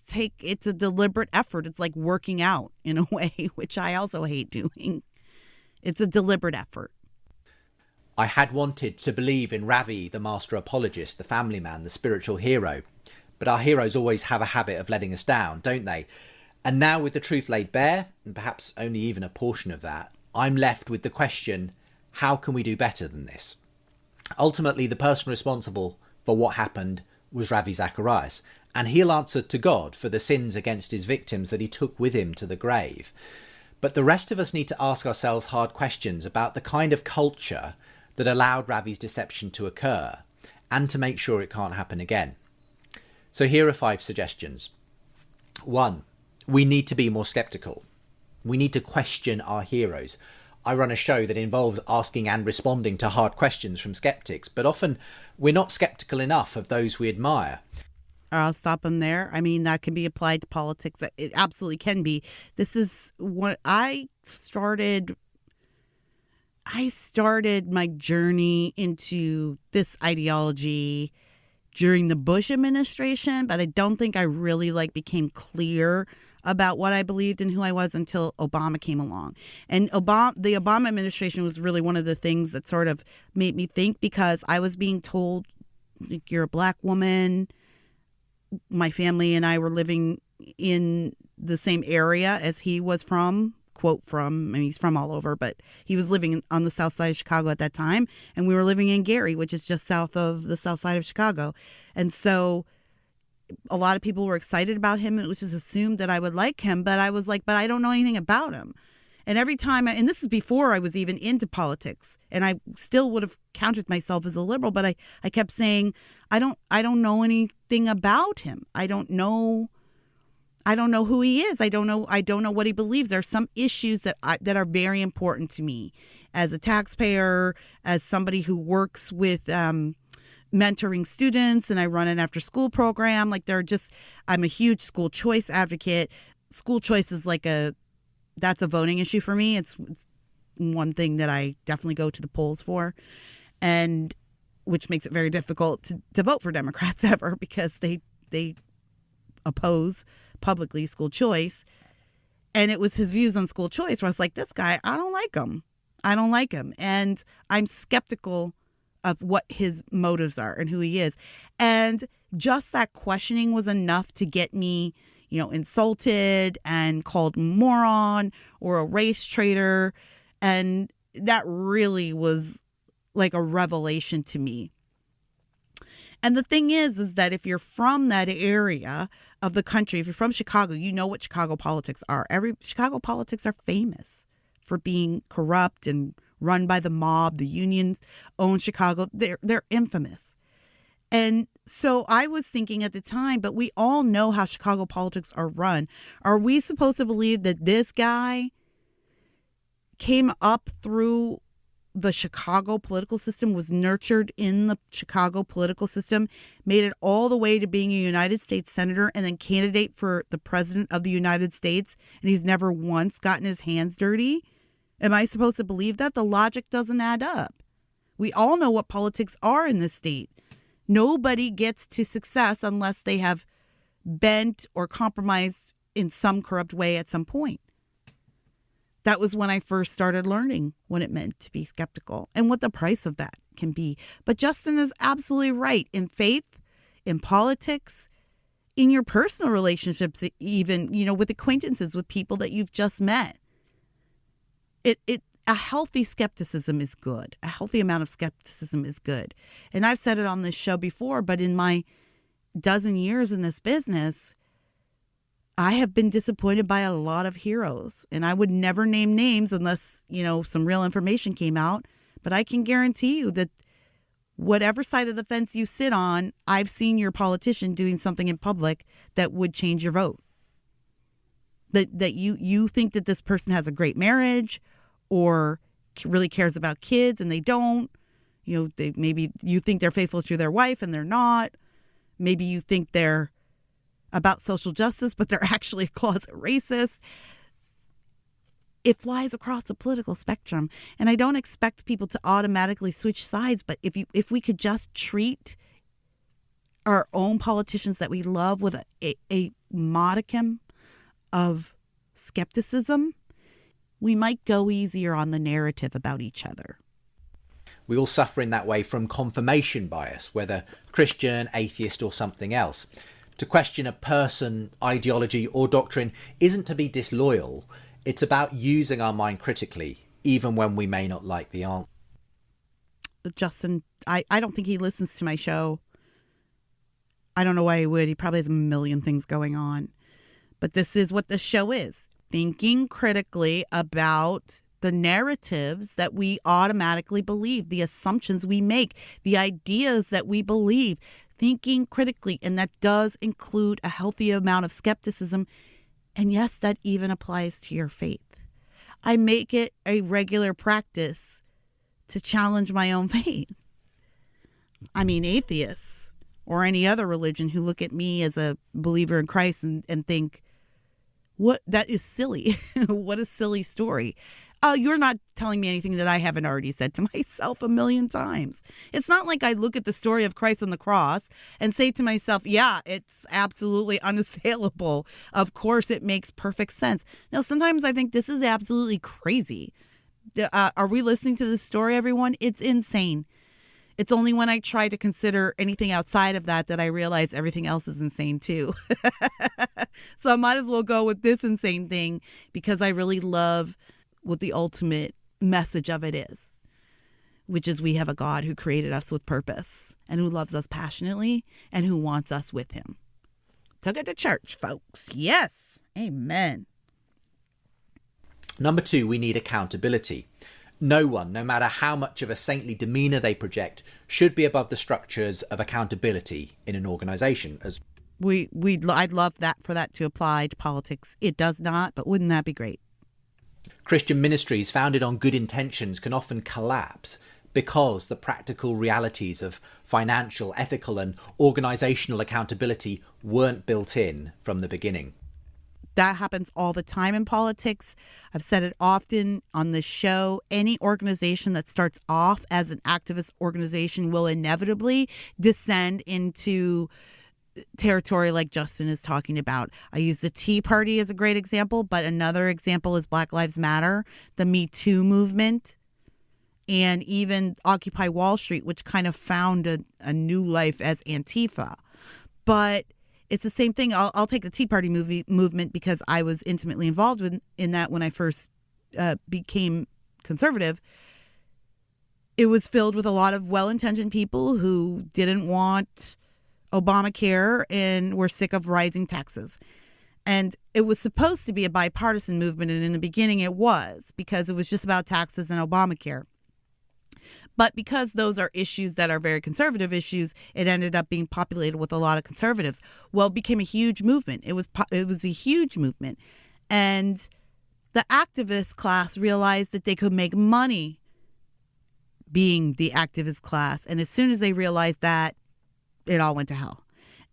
S2: take, it's a deliberate effort. It's like working out in a way, which I also hate doing. It's a deliberate effort.
S4: I had wanted to believe in Ravi, the master apologist, the family man, the spiritual hero. But our heroes always have a habit of letting us down, don't they? And now with the truth laid bare, and perhaps only even a portion of that, I'm left with the question, how can we do better than this? Ultimately, the person responsible for what happened was Ravi Zacharias, and he'll answer to God for the sins against his victims that he took with him to the grave. But the rest of us need to ask ourselves hard questions about the kind of culture that allowed Ravi's deception to occur, and to make sure it can't happen again. So here are 5 suggestions. 1, we need to be more skeptical. We need to question our heroes. I run a show that involves asking and responding to hard questions from skeptics, but often we're not skeptical enough of those we admire.
S2: I'll stop them there. I mean, that can be applied to politics. It absolutely can be. This is what I started my journey into this ideology during the Bush administration, but I don't think I really became clear about what I believed and who I was until Obama came along. And the Obama administration was really one of the things that sort of made me think, because I was being told, you're a black woman. My family and I were living in the same area as he was from. Quote from, I mean, he's from all over, but he was living on the south side of Chicago at that time. And we were living in Gary, which is just south of the south side of Chicago. And so a lot of people were excited about him, and it was just assumed that I would like him. But I was like, but I don't know anything about him. And every time, and this is before I was even into politics, and I still would have counted myself as a liberal, but I kept saying, I don't know anything about him. I don't know who he is. I don't know what he believes. There are some issues that are very important to me as a taxpayer, as somebody who works with mentoring students, and I run an after school program. I'm a huge school choice advocate. School choice is that's a voting issue for me. It's one thing that I definitely go to the polls for. And which makes it very difficult to vote for Democrats ever, because they oppose publicly school choice. And it was his views on school choice where I was like, this guy, I don't like him. I don't like him. And I'm skeptical of what his motives are and who he is. And just that questioning was enough to get me, insulted and called moron or a race traitor. And that really was like a revelation to me. And the thing is that if you're from that area of the country, if you're from Chicago, you know what Chicago politics are. Chicago politics are famous for being corrupt and run by the mob. The unions own Chicago. They're infamous. And so I was thinking at the time, but we all know how Chicago politics are run. Are we supposed to believe that this guy came up through the Chicago political system, was nurtured in the Chicago political system, made it all the way to being a United States senator and then candidate for the president of the United States, and he's never once gotten his hands dirty? Am I supposed to believe that? The logic doesn't add up. We all know what politics are in this state. Nobody gets to success unless they have bent or compromised in some corrupt way at some point. That was when I first started learning what it meant to be skeptical and what the price of that can be. But Justin is absolutely right. In faith, in politics, in your personal relationships, even, with acquaintances, with people that you've just met. A healthy skepticism is good. A healthy amount of skepticism is good. And I've said it on this show before, but in my dozen years in this business, I have been disappointed by a lot of heroes. And I would never name names unless, some real information came out. But I can guarantee you that whatever side of the fence you sit on, I've seen your politician doing something in public that would change your vote. That you think that this person has a great marriage or really cares about kids and they don't. Maybe you think they're faithful to their wife and they're not. Maybe you think they're about social justice, but they're actually a closet racist. It flies across the political spectrum. And I don't expect people to automatically switch sides, but if we could just treat our own politicians that we love with a modicum of skepticism, we might go easier on the narrative about each other.
S4: We all suffer in that way from confirmation bias, whether Christian, atheist, or something else. To question a person, ideology, or doctrine isn't to be disloyal. It's about using our mind critically, even when we may not like the answer.
S2: Justin, I don't think he listens to my show. I don't know why he would. He probably has a million things going on. But this is what this show is. Thinking critically about the narratives that we automatically believe, the assumptions we make, the ideas that we believe. Thinking critically, and that does include a healthy amount of skepticism. And yes, that even applies to your faith. I make it a regular practice to challenge my own faith. I mean, atheists or any other religion who look at me as a believer in Christ and think, what, that is silly. What a silly story. You're not telling me anything that I haven't already said to myself a million times. It's not like I look at the story of Christ on the cross and say to myself, yeah, it's absolutely unassailable. Of course, it makes perfect sense. Now, sometimes I think this is absolutely crazy. Are we listening to this story, everyone? It's insane. It's only when I try to consider anything outside of that I realize everything else is insane too. So I might as well go with this insane thing because I really love what the ultimate message of it is, which is we have a God who created us with purpose and who loves us passionately and who wants us with him. Took it to church, folks. Yes. Amen.
S4: Number 2, we need accountability. No one, no matter how much of a saintly demeanour they project, should be above the structures of accountability in an organisation.
S2: I'd love that for that to apply to politics. It does not, but wouldn't that be great?
S4: Christian ministries founded on good intentions can often collapse because the practical realities of financial, ethical and organisational accountability weren't built in from the beginning.
S2: That happens all the time in politics. I've said it often on this show. Any organization that starts off as an activist organization will inevitably descend into territory like Justin is talking about. I use the Tea Party as a great example, but another example is Black Lives Matter, the Me Too movement, and even Occupy Wall Street, which kind of found a new life as Antifa. But it's the same thing. I'll take the Tea Party movement because I was intimately involved in that when I first became conservative. It was filled with a lot of well-intentioned people who didn't want Obamacare and were sick of rising taxes. And it was supposed to be a bipartisan movement, and in the beginning it was, because it was just about taxes and Obamacare. But because those are issues that are very conservative issues, it ended up being populated with a lot of conservatives. Well, it became a huge movement. It was a huge movement. And the activist class realized that they could make money being the activist class. And as soon as they realized that, it all went to hell.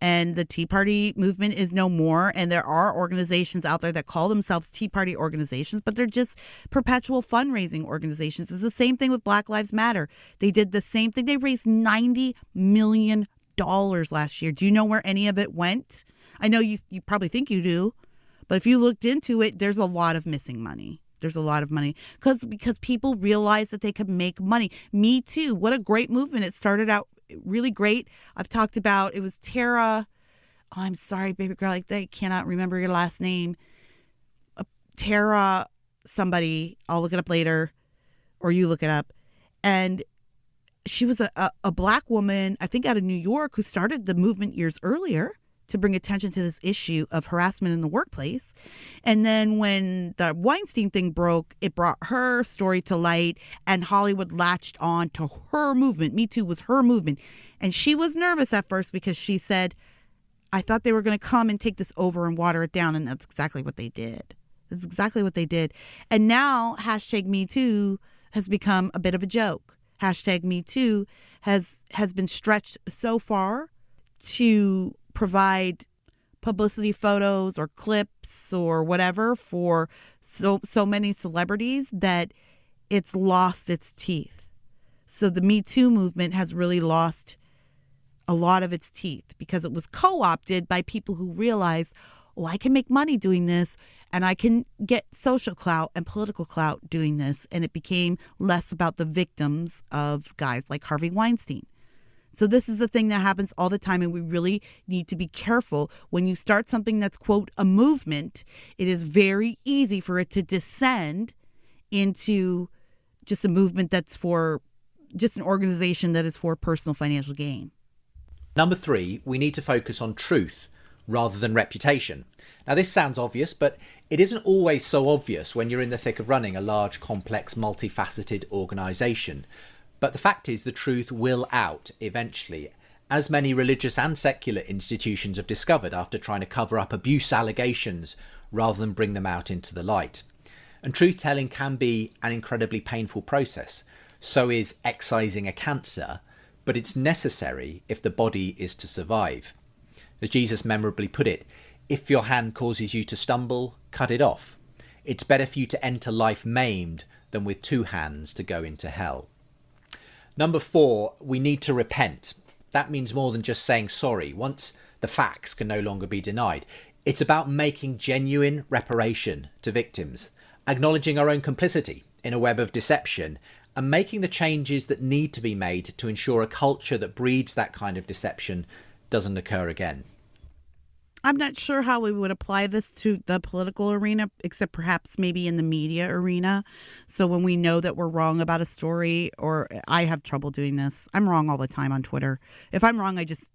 S2: And the Tea Party movement is no more. And there are organizations out there that call themselves Tea Party organizations, but they're just perpetual fundraising organizations. It's the same thing with Black Lives Matter. They did the same thing. They raised $90 million last year. Do you know where any of it went? I know you probably think you do, but if you looked into it, there's a lot of missing money. There's a lot of money because people realized that they could make money. Me Too. What a great movement. It started out really great. I've talked about, it was Tara. Oh, I'm sorry, baby girl. I cannot remember your last name. Tara somebody. I'll look it up later, or you look it up. And she was a black woman, I think out of New York, who started the movement years earlier to bring attention to this issue of harassment in the workplace. And then when the Weinstein thing broke, it brought her story to light, and Hollywood latched on to her movement. Me Too was her movement. And she was nervous at first because she said, I thought they were going to come and take this over and water it down. And that's exactly what they did. That's exactly what they did. And now #MeToo has become a bit of a joke. #MeToo has been stretched so far to provide publicity photos or clips or whatever for so many celebrities that it's lost its teeth. So the Me Too movement has really lost a lot of its teeth because it was co-opted by people who realized, oh, I can make money doing this, and I can get social clout and political clout doing this. And it became less about the victims of guys like Harvey Weinstein. So this is a thing that happens all the time, and we really need to be careful. When you start something that's, quote, a movement, it is very easy for it to descend into just a movement that's for just an organization that is for personal financial gain.
S4: Number 3, we need to focus on truth rather than reputation. Now, this sounds obvious, but it isn't always so obvious when you're in the thick of running a large, complex, multifaceted organisation. But the fact is, the truth will out eventually, as many religious and secular institutions have discovered after trying to cover up abuse allegations rather than bring them out into the light. And truth-telling can be an incredibly painful process. So is excising a cancer, but it's necessary if the body is to survive. As Jesus memorably put it, if your hand causes you to stumble, cut it off. It's better for you to enter life maimed than with 2 hands to go into hell. Number 4, we need to repent. That means more than just saying sorry once the facts can no longer be denied. It's about making genuine reparation to victims, acknowledging our own complicity in a web of deception, and making the changes that need to be made to ensure a culture that breeds that kind of deception doesn't occur again.
S2: I'm not sure how we would apply this to the political arena, except perhaps maybe in the media arena. So when we know that we're wrong about a story, or I have trouble doing this. I'm wrong all the time on Twitter. If I'm wrong, I just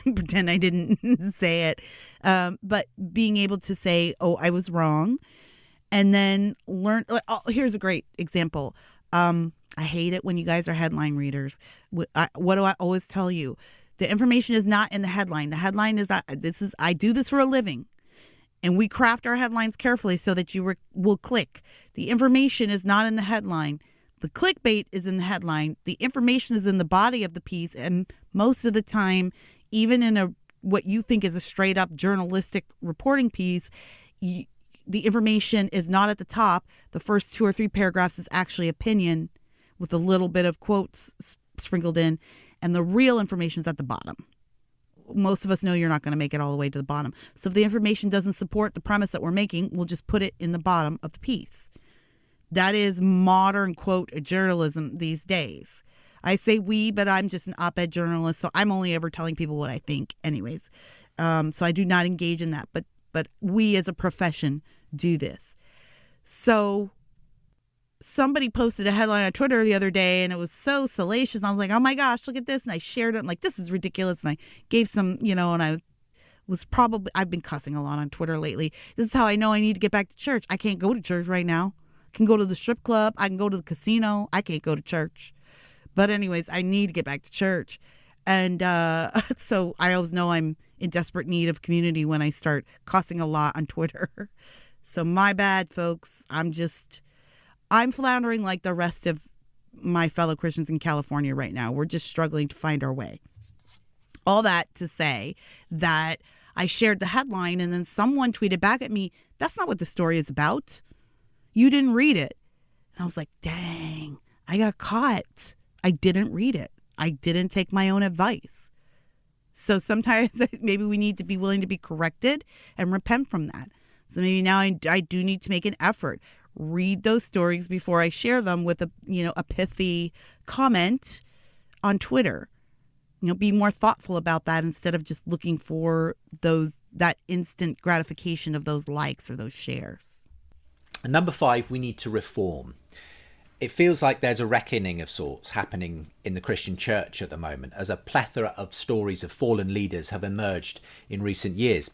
S2: pretend I didn't say it. But being able to say, oh, I was wrong, and then learn. Here's a great example. I hate it when you guys are headline readers. What do I always tell you? The information is not in the headline. The headline is not, I do this for a living, and we craft our headlines carefully so that you will click. The information is not in the headline. The clickbait is in the headline. The information is in the body of the piece, and most of the time, even in what you think is a straight up journalistic reporting piece, the information is not at the top. The first 2 or 3 paragraphs is actually opinion with a little bit of quotes sprinkled in, and the real information is at the bottom. Most of us know you're not going to make it all the way to the bottom. So if the information doesn't support the premise that we're making, we'll just put it in the bottom of the piece. That is modern, quote, journalism these days. I say we, but I'm just an op-ed journalist, so I'm only ever telling people what I think anyways. So I do not engage in that. But we as a profession do this. So somebody posted a headline on Twitter the other day, and it was so salacious. And I was like, oh my gosh, look at this. And I shared it. I'm like, this is ridiculous. And I gave some, and I've been cussing a lot on Twitter lately. This is how I know I need to get back to church. I can't go to church right now. I can go to the strip club. I can go to the casino. I can't go to church. But anyways, I need to get back to church. And so I always know I'm in desperate need of community when I start cussing a lot on Twitter. So my bad, folks. I'm floundering like the rest of my fellow Christians in California right now. We're just struggling to find our way. All that to say that I shared the headline and then someone tweeted back at me, that's not what the story is about. You didn't read it. And I was like, dang, I got caught. I didn't read it. I didn't take my own advice. So sometimes maybe we need to be willing to be corrected and repent from that. So maybe now I do need to make an effort. Read those stories before I share them with a pithy comment on Twitter. Be more thoughtful about that instead of just looking for that instant gratification of those likes or those shares.
S4: And number 5, we need to reform. It feels like there's a reckoning of sorts happening in the Christian church at the moment, as a plethora of stories of fallen leaders have emerged in recent years.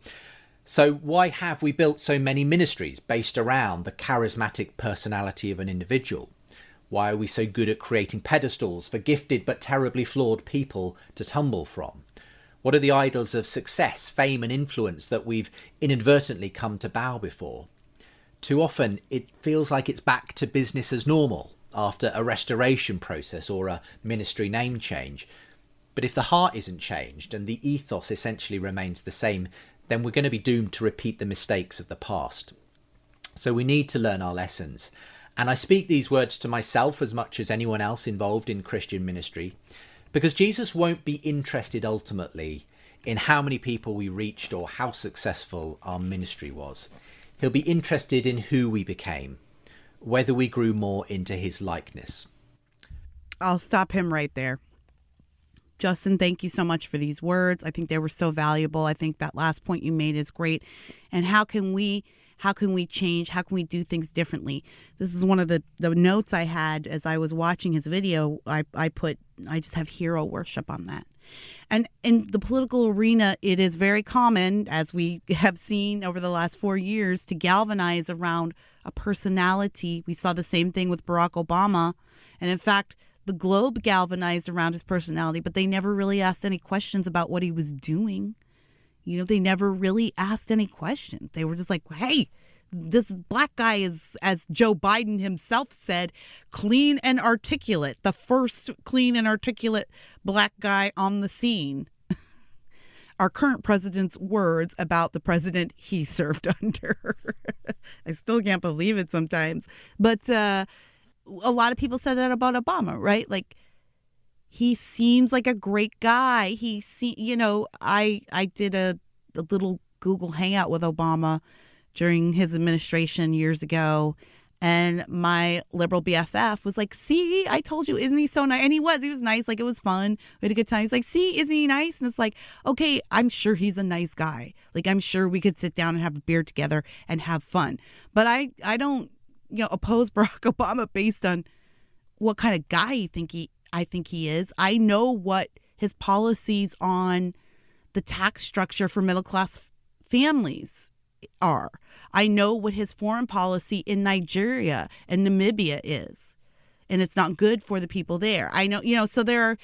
S4: So why have we built so many ministries based around the charismatic personality of an individual? Why are we so good at creating pedestals for gifted but terribly flawed people to tumble from? What are the idols of success, fame and influence that we've inadvertently come to bow before? Too often it feels like it's back to business as normal after a restoration process or a ministry name change. But if the heart isn't changed and the ethos essentially remains the same, then we're going to be doomed to repeat the mistakes of the past. So we need to learn our lessons. And I speak these words to myself as much as anyone else involved in Christian ministry, because Jesus won't be interested ultimately in how many people we reached or how successful our ministry was. He'll be interested in who we became, whether we grew more into his likeness.
S2: I'll stop him right there. Justin, thank you so much for these words. I think they were so valuable. I think that last point you made is great. And how can we change? How can we do things differently? This is one of the notes I had as I was watching his video. I just have hero worship on that. And in the political arena, it is very common, as we have seen over the last 4 years, to galvanize around a personality. We saw the same thing with Barack Obama. And in fact, the Globe galvanized around his personality, but they never really asked any questions about what he was doing. They never really asked any questions. They were just like, hey, this black guy is, as Joe Biden himself said, clean and articulate. The first clean and articulate black guy on the scene. Our current president's words about the president he served under. I still can't believe it sometimes. But a lot of people said that about Obama, right? Like, he seems like a great guy. I did a little Google Hangout with Obama during his administration years ago. And my liberal BFF was like, see, I told you, isn't he so nice? And he was nice. Like, it was fun. We had a good time. He's like, see, isn't he nice? And it's like, okay, I'm sure he's a nice guy. Like, I'm sure we could sit down and have a beer together and have fun. But I don't, oppose Barack Obama based on what kind of guy I think he is. I know what his policies on the tax structure for middle-class families are. I know what his foreign policy in Nigeria and Namibia is, and it's not good for the people there. I know, so there are,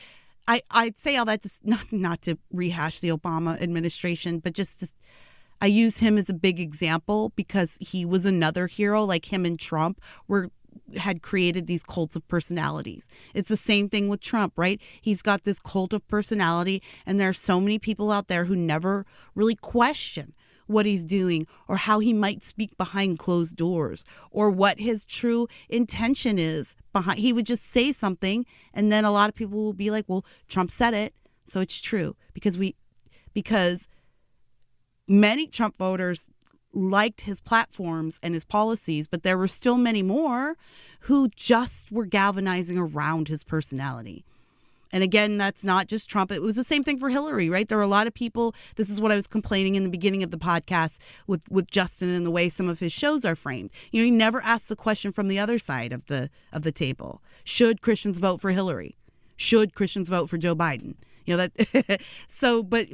S2: I'd say all that just not to rehash the Obama administration, but just I use him as a big example because he was another hero, like him and Trump had created these cults of personalities. It's the same thing with Trump, right? He's got this cult of personality, and there are so many people out there who never really question what he's doing or how he might speak behind closed doors or what his true intention is behind. He would just say something and then a lot of people will be like, well, Trump said it, so it's true. Because many Trump voters liked his platforms and his policies, but there were still many more who just were galvanizing around his personality. And again, that's not just Trump. It was the same thing for Hillary, right? There are a lot of people. This is what I was complaining in the beginning of the podcast with Justin and the way some of his shows are framed. You know, he never asks the question from the other side of the table. Should Christians vote for Hillary? Should Christians vote for Joe Biden? You know that. So, but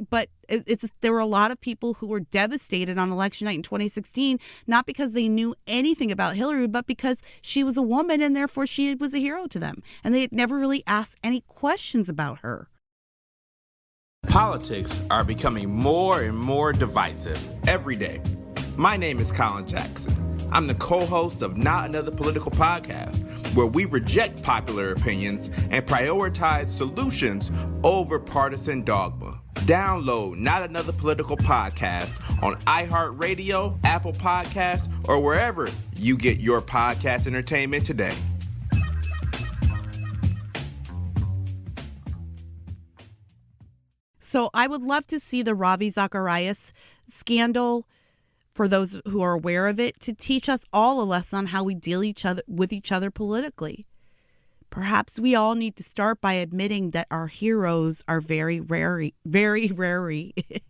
S2: there were a lot of people who were devastated on election night in 2016, not because they knew anything about Hillary, but because she was a woman and therefore she was a hero to them, and they had never really asked any questions about her.
S3: Politics are becoming more and more divisive every day. My name is Colin Jackson. I'm the co-host of Not Another Political Podcast, where we reject popular opinions and prioritize solutions over partisan dogma. Download Not Another Political Podcast on iHeartRadio, Apple Podcasts, or wherever you get your podcast entertainment today.
S2: So I would love to see the Ravi Zacharias scandal, for those who are aware of it, to teach us all a lesson on how we deal with each other politically. Perhaps we all need to start by admitting that our heroes are very rarely, this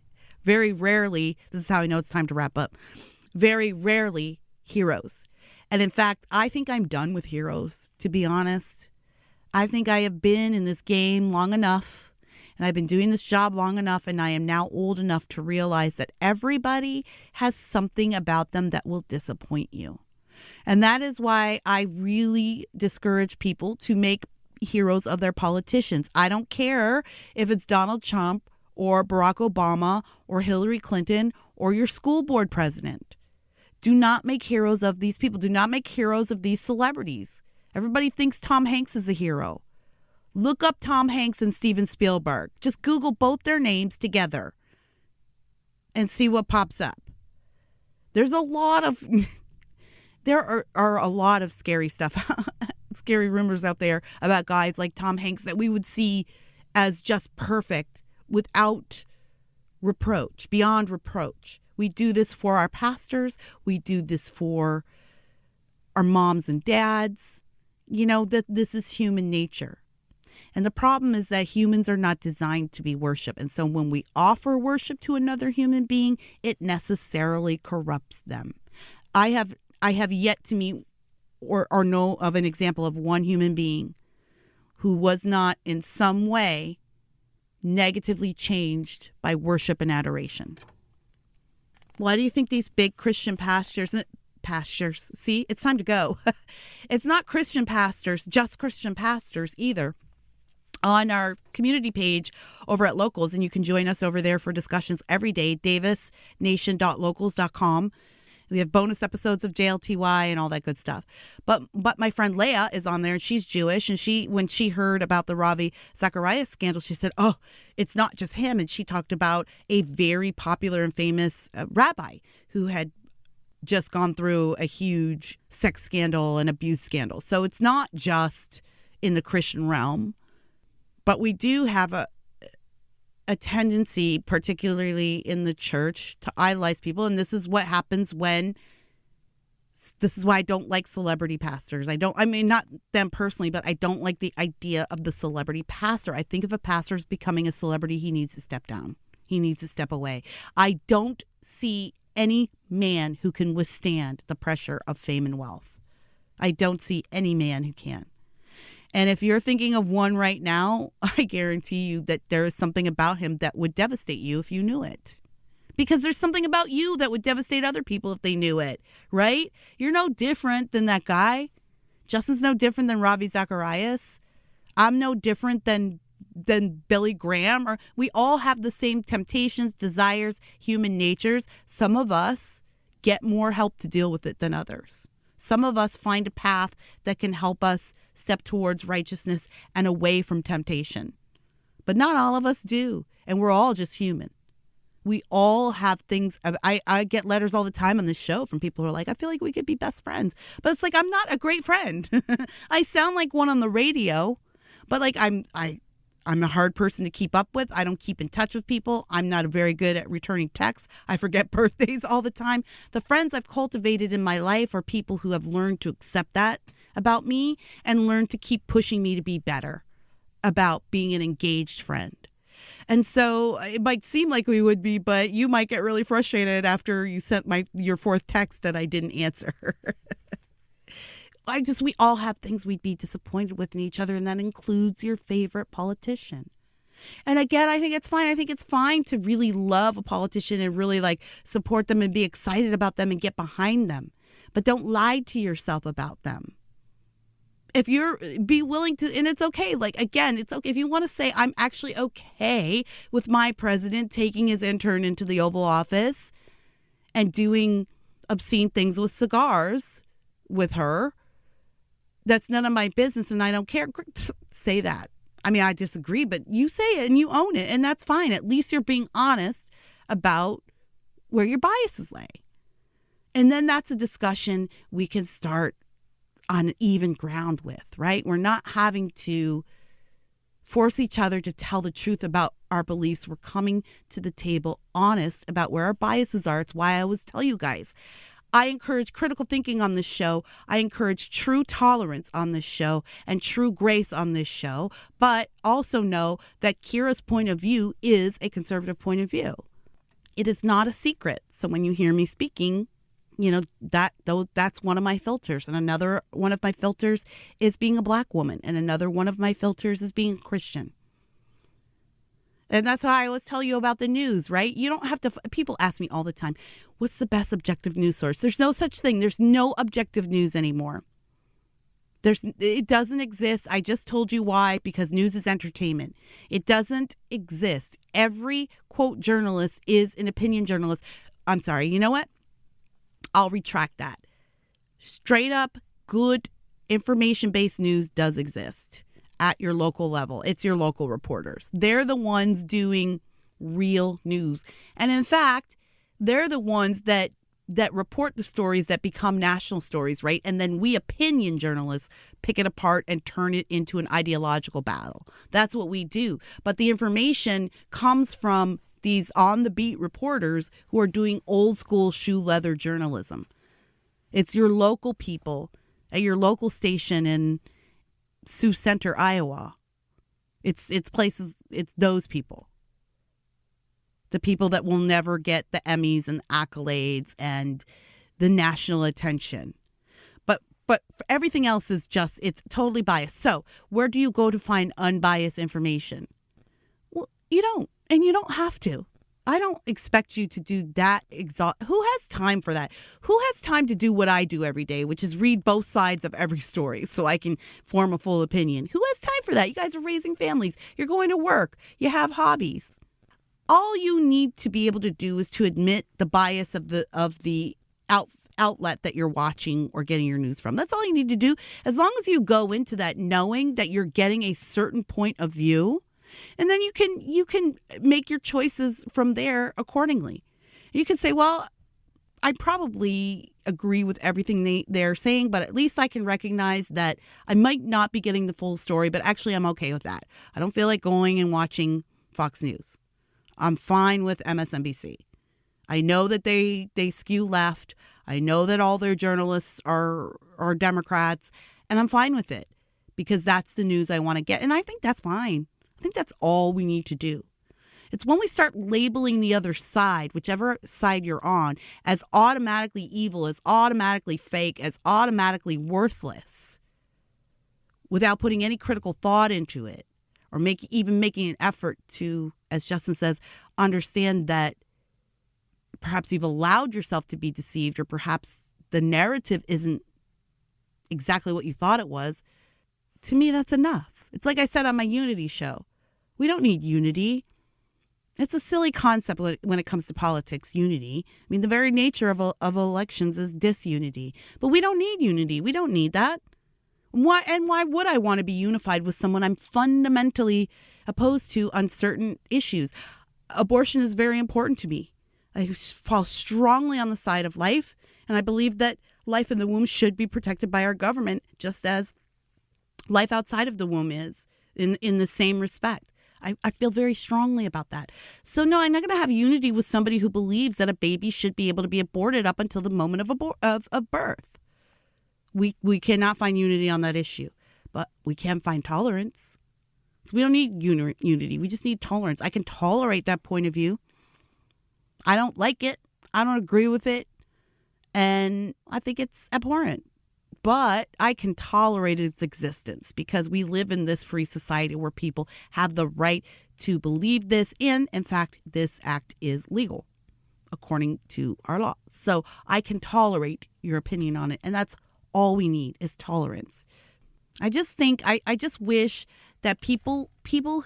S2: is how I know it's time to wrap up, very rarely heroes. And in fact, I think I'm done with heroes, to be honest. I think I have been in this game long enough. And I've been doing this job long enough, and I am now old enough to realize that everybody has something about them that will disappoint you. And that is why I really discourage people to make heroes of their politicians. I don't care if it's Donald Trump or Barack Obama or Hillary Clinton or your school board president. Do not make heroes of these people. Do not make heroes of these celebrities. Everybody thinks Tom Hanks is a hero. Look up Tom Hanks and Steven Spielberg. Just Google both their names together and see what pops up. There are a lot of scary stuff, scary rumors out there about guys like Tom Hanks that we would see as just perfect without reproach, beyond reproach. We do this for our pastors. We do this for our moms and dads. You know, that this is human nature. And the problem is that humans are not designed to be worshiped. And so when we offer worship to another human being, it necessarily corrupts them. I have yet to meet or know of an example of one human being who was not in some way negatively changed by worship and adoration. Why do you think these big Christian pastors, see, it's time to go. It's not Christian pastors, just Christian pastors either. On our community page over at Locals, and you can join us over there for discussions every day, davisnation.locals.com. We have bonus episodes of JLTY and all that good stuff. But my friend Leah is on there, and she's Jewish, and when she heard about the Ravi Zacharias scandal, she said, oh, it's not just him. And she talked about a very popular and famous rabbi who had just gone through a huge sex scandal and abuse scandal. So it's not just in the Christian realm. But we do have a tendency, particularly in the church, to idolize people. And this is what happens this is why I don't like celebrity pastors. Not them personally, but I don't like the idea of the celebrity pastor. I think if a pastor is becoming a celebrity, he needs to step down. He needs to step away. I don't see any man who can withstand the pressure of fame and wealth. I don't see any man who can. And if you're thinking of one right now, I guarantee you that there is something about him that would devastate you if you knew it. Because there's something about you that would devastate other people if they knew it, right? You're no different than that guy. Justin's no different than Ravi Zacharias. I'm no different than Billy Graham. Or we all have the same temptations, desires, human natures. Some of us get more help to deal with it than others. Some of us find a path that can help us step towards righteousness and away from temptation. But not all of us do. And we're all just human. We all have things. I get letters all the time on this show from people who are like, I feel like we could be best friends. But it's like, I'm not a great friend. I sound like one on the radio, but like I'm a hard person to keep up with. I don't keep in touch with people. I'm not very good at returning texts. I forget birthdays all the time. The friends I've cultivated in my life are people who have learned to accept that about me and learned to keep pushing me to be better about being an engaged friend. And so it might seem like we would be, but you might get really frustrated after you sent your fourth text that I didn't answer. We all have things we'd be disappointed with in each other, and that includes your favorite politician. And again, I think it's fine. I think it's fine to really love a politician and really like support them and be excited about them and get behind them. But don't lie to yourself about them. If be willing to, and it's okay. Like, again, it's okay. If you want to say, I'm actually okay with my president taking his intern into the Oval Office and doing obscene things with cigars with her, that's none of my business and I don't care. Say that. I mean, I disagree, but you say it and you own it, and that's fine. At least you're being honest about where your biases lay. And then that's a discussion we can start on even ground with, right? We're not having to force each other to tell the truth about our beliefs. We're coming to the table honest about where our biases are. It's why I always tell you guys, I encourage critical thinking on this show. I encourage true tolerance on this show and true grace on this show, but also know that Kira's point of view is a conservative point of view. It is not a secret. So when you hear me speaking, that's one of my filters. And another one of my filters is being a Black woman. And another one of my filters is being a Christian. And that's why I always tell you about the news, right? You don't have to, people ask me all the time, what's the best objective news source? There's no such thing. There's no objective news anymore. It doesn't exist. I just told you why, because news is entertainment. It doesn't exist. Every quote journalist is an opinion journalist. I'm sorry. You know what? I'll retract that. Straight up good information-based news does exist at your local level. It's your local reporters. They're the ones doing real news. And in fact, they're the ones that report the stories that become national stories, right? And then we opinion journalists pick it apart and turn it into an ideological battle. That's what we do. But the information comes from these on-the-beat reporters who are doing old-school shoe leather journalism. It's your local people at your local station in Sioux Center, Iowa. It's places, it's those people. The people that will never get the Emmys and accolades and the national attention. But everything else is just, it's totally biased. So where do you go to find unbiased information? Well, you don't. And you don't have to. I don't expect you to do that. Who has time for that? Who has time to do what I do every day, which is read both sides of every story so I can form a full opinion? Who has time for that? You guys are raising families. You're going to work. You have hobbies. All you need to be able to do is to admit the bias of the outlet that you're watching or getting your news from. That's all you need to do. As long as you go into that knowing that you're getting a certain point of view, and then you can make your choices from there accordingly. You can say, well, I probably agree with everything they're saying, but at least I can recognize that I might not be getting the full story, but actually I'm okay with that. I don't feel like going and watching Fox News. I'm fine with MSNBC. I know that they skew left. I know that all their journalists are Democrats, and I'm fine with it because that's the news I want to get. And I think that's fine. I think that's all we need to do. It's when we start labeling the other side, whichever side you're on, as automatically evil, as automatically fake, as automatically worthless, without putting any critical thought into it, or even making an effort to, as Justin says, understand that perhaps you've allowed yourself to be deceived, or perhaps the narrative isn't exactly what you thought it was. To me, that's enough. It's like I said on my Unity show. We don't need unity. It's a silly concept when it comes to politics, unity. I mean, the very nature of elections is disunity. But we don't need unity. We don't need that. Why would I want to be unified with someone I'm fundamentally opposed to on certain issues? Abortion is very important to me. I fall strongly on the side of life, and I believe that life in the womb should be protected by our government, just as life outside of the womb is, in the same respect. I feel very strongly about that. So no, I'm not going to have unity with somebody who believes that a baby should be able to be aborted up until the moment of birth. We cannot find unity on that issue, but we can find tolerance. So we don't need unity. We just need tolerance. I can tolerate that point of view. I don't like it. I don't agree with it. And I think it's abhorrent. But I can tolerate its existence because we live in this free society where people have the right to believe this. And in fact, this act is legal according to our law. So I can tolerate your opinion on it. And that's all we need is tolerance. I just think, I just wish that people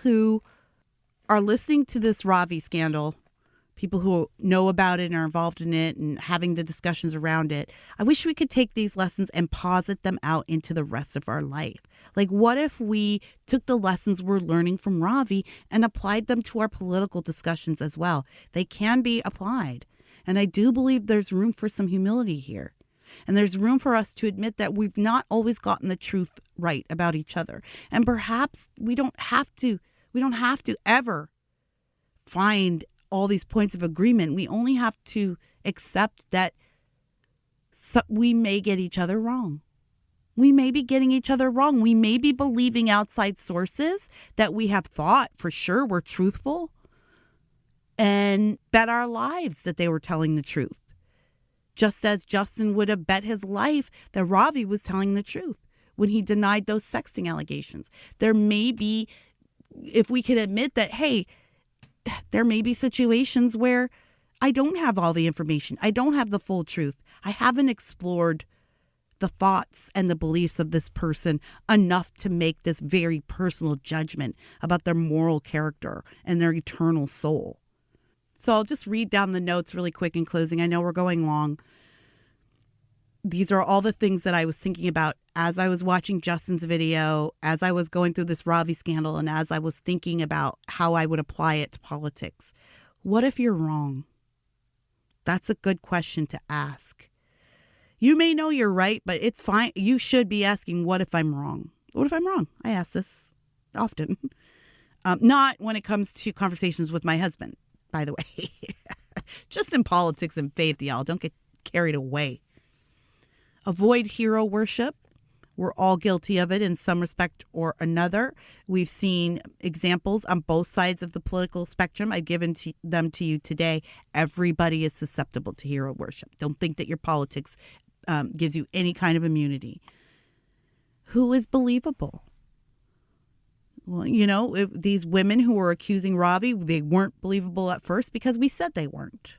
S2: who are listening to this Ravi scandal, people who know about it and are involved in it and having the discussions around it, I wish we could take these lessons and posit them out into the rest of our life. Like, what if we took the lessons we're learning from Ravi and applied them to our political discussions as well? They can be applied. And I do believe there's room for some humility here. And there's room for us to admit that we've not always gotten the truth right about each other. And perhaps we don't have to ever find all these points of agreement. We only have to accept that we may get each other wrong. We may be getting each other wrong. We may be believing outside sources that we have thought for sure were truthful and bet our lives that they were telling the truth. Just as Justin would have bet his life that Ravi was telling the truth when he denied those sexting allegations. There may be, if we could admit that, hey, there may be situations where I don't have all the information. I don't have the full truth. I haven't explored the thoughts and the beliefs of this person enough to make this very personal judgment about their moral character and their eternal soul. So I'll just read down the notes really quick in closing. I know we're going long. These are all the things that I was thinking about as I was watching Justin's video, as I was going through this Ravi scandal, and as I was thinking about how I would apply it to politics. What if you're wrong? That's a good question to ask. You may know you're right, but it's fine. You should be asking, what if I'm wrong? What if I'm wrong? I ask this often. Not when it comes to conversations with my husband, by the way. Just in politics and faith, y'all. Don't get carried away. Avoid hero worship. We're all guilty of it in some respect or another. We've seen examples on both sides of the political spectrum. I've given them to you today. Everybody is susceptible to hero worship. Don't think that your politics gives you any kind of immunity. Who is believable? Well, you know, these women who were accusing Ravi, they weren't believable at first because we said they weren't.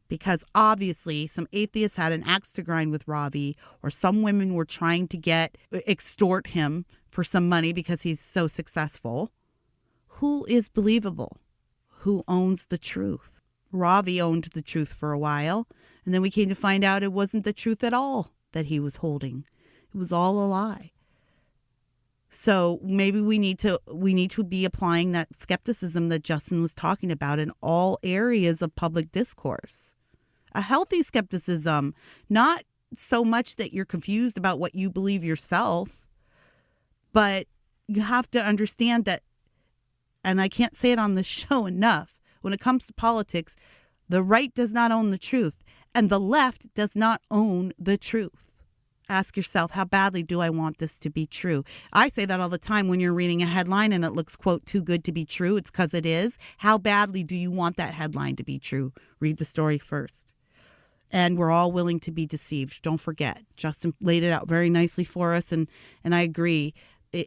S2: Because obviously some atheists had an axe to grind with Ravi, or some women were trying to extort him for some money because he's so successful. Who is believable? Who owns the truth? Ravi owned the truth for a while, and then we came to find out it wasn't the truth at all that he was holding. It was all a lie. So maybe we need to be applying that skepticism that Justin was talking about in all areas of public discourse. A healthy skepticism, not so much that you're confused about what you believe yourself, but you have to understand that, and I can't say it on this show enough, when it comes to politics, the right does not own the truth, and the left does not own the truth. Ask yourself, how badly do I want this to be true? I say that all the time when you're reading a headline and it looks, quote, too good to be true. It's because it is. How badly do you want that headline to be true? Read the story first. And we're all willing to be deceived. Don't forget. Justin laid it out very nicely for us, and I agree.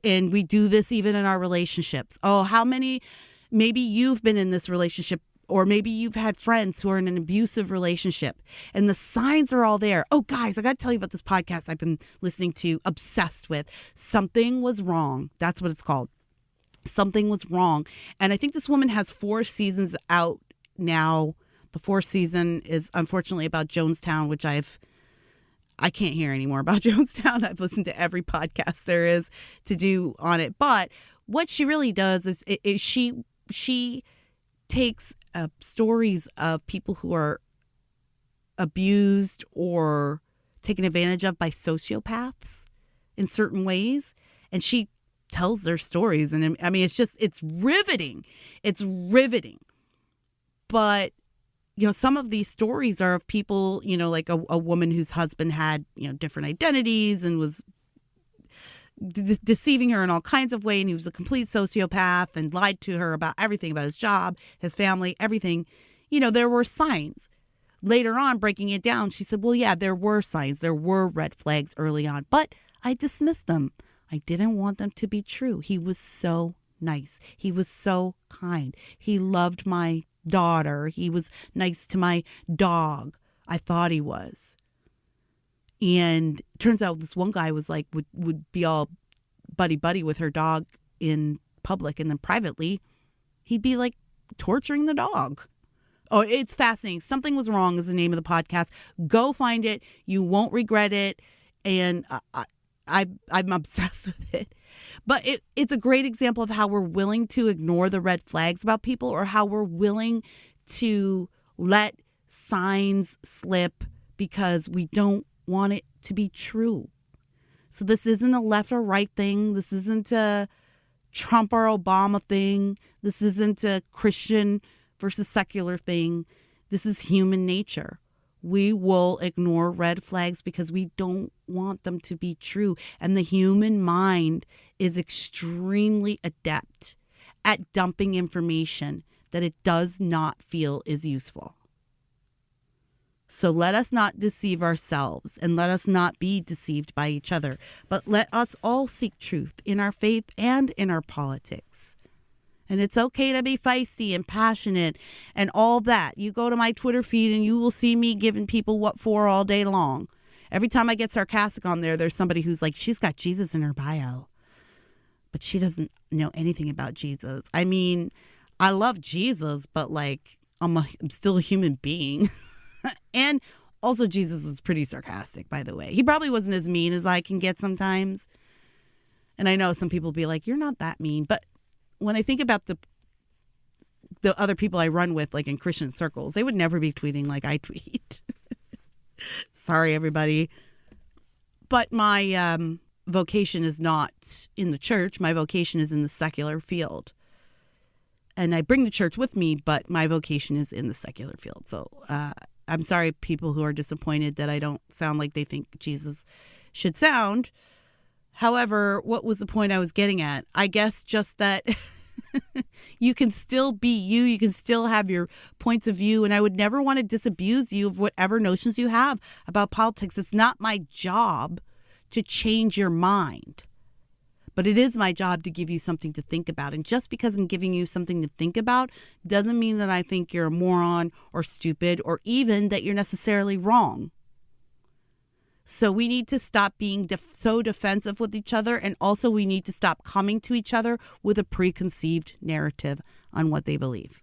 S2: And we do this even in our relationships. Oh, how many, maybe you've been in this relationship, or maybe you've had friends who are in an abusive relationship, and the signs are all there. Oh, guys, I got to tell you about this podcast I've been listening to, obsessed with. Something Was Wrong. That's what it's called. Something Was Wrong. And I think this woman has 4 seasons out now. The 4th season is unfortunately about Jonestown, which I can't hear anymore about Jonestown. I've listened to every podcast there is to do on it. But what she really does is she takes stories of people who are abused or taken advantage of by sociopaths in certain ways, and she tells their stories. And I mean, it's riveting. It's riveting. But, some of these stories are of people, like a woman whose husband had, different identities and was deceiving her in all kinds of ways. And he was a complete sociopath and lied to her about everything, about his job, his family, everything. There were signs. Later on, breaking it down, she said, well, yeah, there were signs. There were red flags early on, but I dismissed them. I didn't want them to be true. He was so nice. He was so kind. He loved my daughter. He was nice to my dog. I thought he was. And turns out this one guy was like, would be all buddy with her dog in public. And then privately, he'd be like torturing the dog. Oh, it's fascinating. Something Was Wrong is the name of the podcast. Go find it. You won't regret it. And I'm obsessed with it. But it's a great example of how we're willing to ignore the red flags about people, or how we're willing to let signs slip because we don't want it to be true. So this isn't a left or right thing. This isn't a Trump or Obama thing. This isn't a Christian versus secular thing. This is human nature. We will ignore red flags because we don't want them to be true. And the human mind is extremely adept at dumping information that it does not feel is useful. So let us not deceive ourselves, and let us not be deceived by each other, but let us all seek truth in our faith and in our politics. And it's okay to be feisty and passionate and all that. You go to my Twitter feed and you will see me giving people what for all day long. Every time I get sarcastic on there, there's somebody who's like, she's got Jesus in her bio, but she doesn't know anything about Jesus. I mean, I love Jesus, but like, I'm still a human being. And also Jesus was pretty sarcastic, by the way. He probably wasn't as mean as I can get sometimes. And I know some people will be like, you're not that mean. But when I think about the other people I run with, like in Christian circles, they would never be tweeting like I tweet. Sorry, everybody. But my vocation is not in the church. My vocation is in the secular field. And I bring the church with me, but my vocation is in the secular field. So I'm sorry, people who are disappointed that I don't sound like they think Jesus should sound. However, what was the point I was getting at? I guess just that you can still be you. You can still have your points of view. And I would never want to disabuse you of whatever notions you have about politics. It's not my job to change your mind. But it is my job to give you something to think about. And just because I'm giving you something to think about doesn't mean that I think you're a moron or stupid or even that you're necessarily wrong. So we need to stop being so defensive with each other. And also we need to stop coming to each other with a preconceived narrative on what they believe.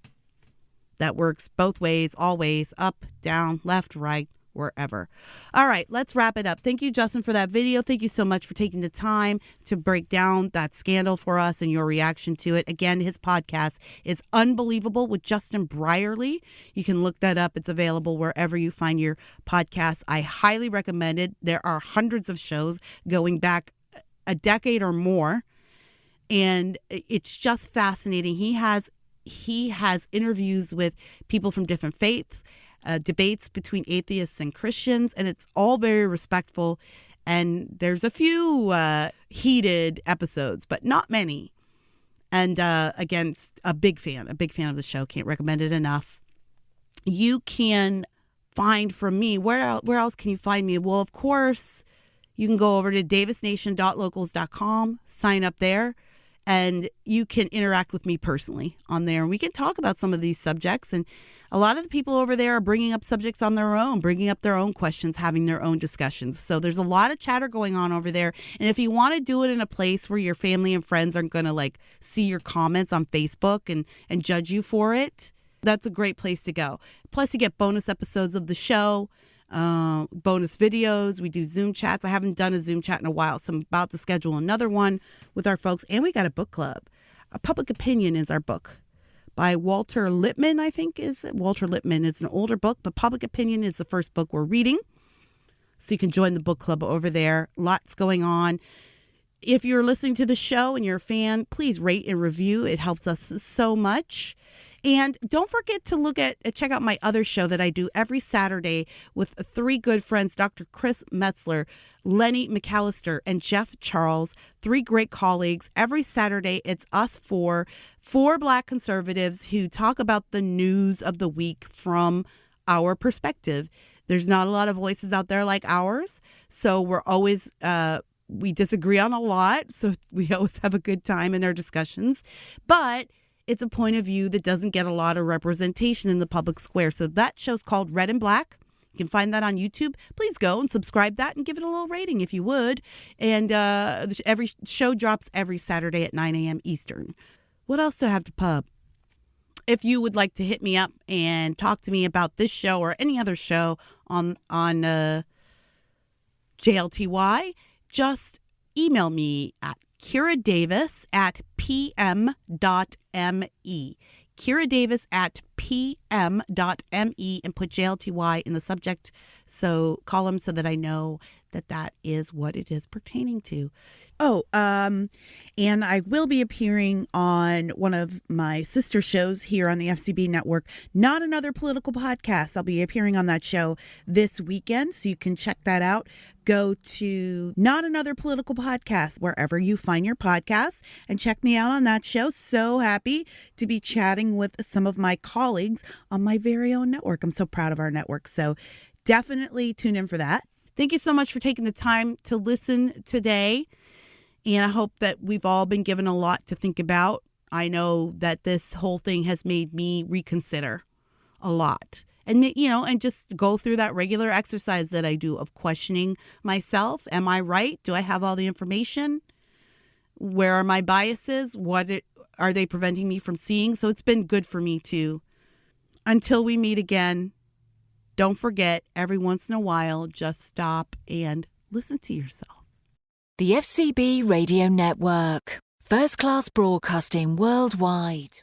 S2: That works both ways, always, up, down, left, right, wherever. All right, let's wrap it up. Thank you, Justin, for that video. Thank you so much for taking the time to break down that scandal for us and your reaction to it. Again, his podcast is Unbelievable with Justin Brierley. You can look that up. It's available wherever you find your podcasts. I highly recommend it. There are hundreds of shows going back a decade or more, and it's just fascinating. He has interviews with people from different faiths, debates between atheists and Christians, and it's all very respectful. And there's a few heated episodes, but not many. And again, a big fan of the show. Can't recommend it enough. You can find from me, where else can you find me? Well, of course, you can go over to davisnation.locals.com, sign up there, and you can interact with me personally on there. We can talk about some of these subjects. And a lot of the people over there are bringing up subjects on their own, bringing up their own questions, having their own discussions. So there's a lot of chatter going on over there. And if you want to do it in a place where your family and friends aren't going to like see your comments on Facebook and judge you for it, that's a great place to go. Plus you get bonus episodes of the show, bonus videos. We do Zoom chats. I haven't done a Zoom chat in a while, so I'm about to schedule another one with our folks. And we got a book club. A Public Opinion is our book. by Walter Lippmann, I think is it? Walter Lippmann. It's an older book, but Public Opinion is the first book we're reading. So you can join the book club over there. Lots going on. If you're listening to the show and you're a fan, please rate and review. It helps us so much. And don't forget to check out my other show that I do every Saturday with three good friends, Dr. Chris Metzler, Lenny McAllister, and Jeff Charles, three great colleagues. Every Saturday, it's us four Black conservatives who talk about the news of the week from our perspective. There's not a lot of voices out there like ours, so we're always we disagree on a lot, so we always have a good time in our discussions. But it's a point of view that doesn't get a lot of representation in the public square. So that show's called Red and Black. You can find that on YouTube. Please go and subscribe that and give it a little rating if you would. And every show drops every Saturday at 9 a.m. Eastern. What else do I have to pub? If you would like to hit me up and talk to me about this show or any other show on JLTY, just email me at KiraDavis@pm.me. KiraDavis@pm.me and put JLTY in the subject column so that I know that is what it is pertaining to. And I will be appearing on one of my sister shows here on the FCB network, Not Another Political Podcast. I'll be appearing on that show this weekend, so you can check that out. Go to Not Another Political Podcast, wherever you find your podcasts, and check me out on that show. So happy to be chatting with some of my colleagues on my very own network. I'm so proud of our network. So definitely tune in for that. Thank you so much for taking the time to listen today. And I hope that we've all been given a lot to think about. I know that this whole thing has made me reconsider a lot. And, and just go through that regular exercise that I do of questioning myself. Am I right? Do I have all the information? Where are my biases? Are they preventing me from seeing? So it's been good for me too. Until we meet again, don't forget, every once in a while, just stop and listen to yourself.
S5: The FCB Radio Network. First class broadcasting worldwide.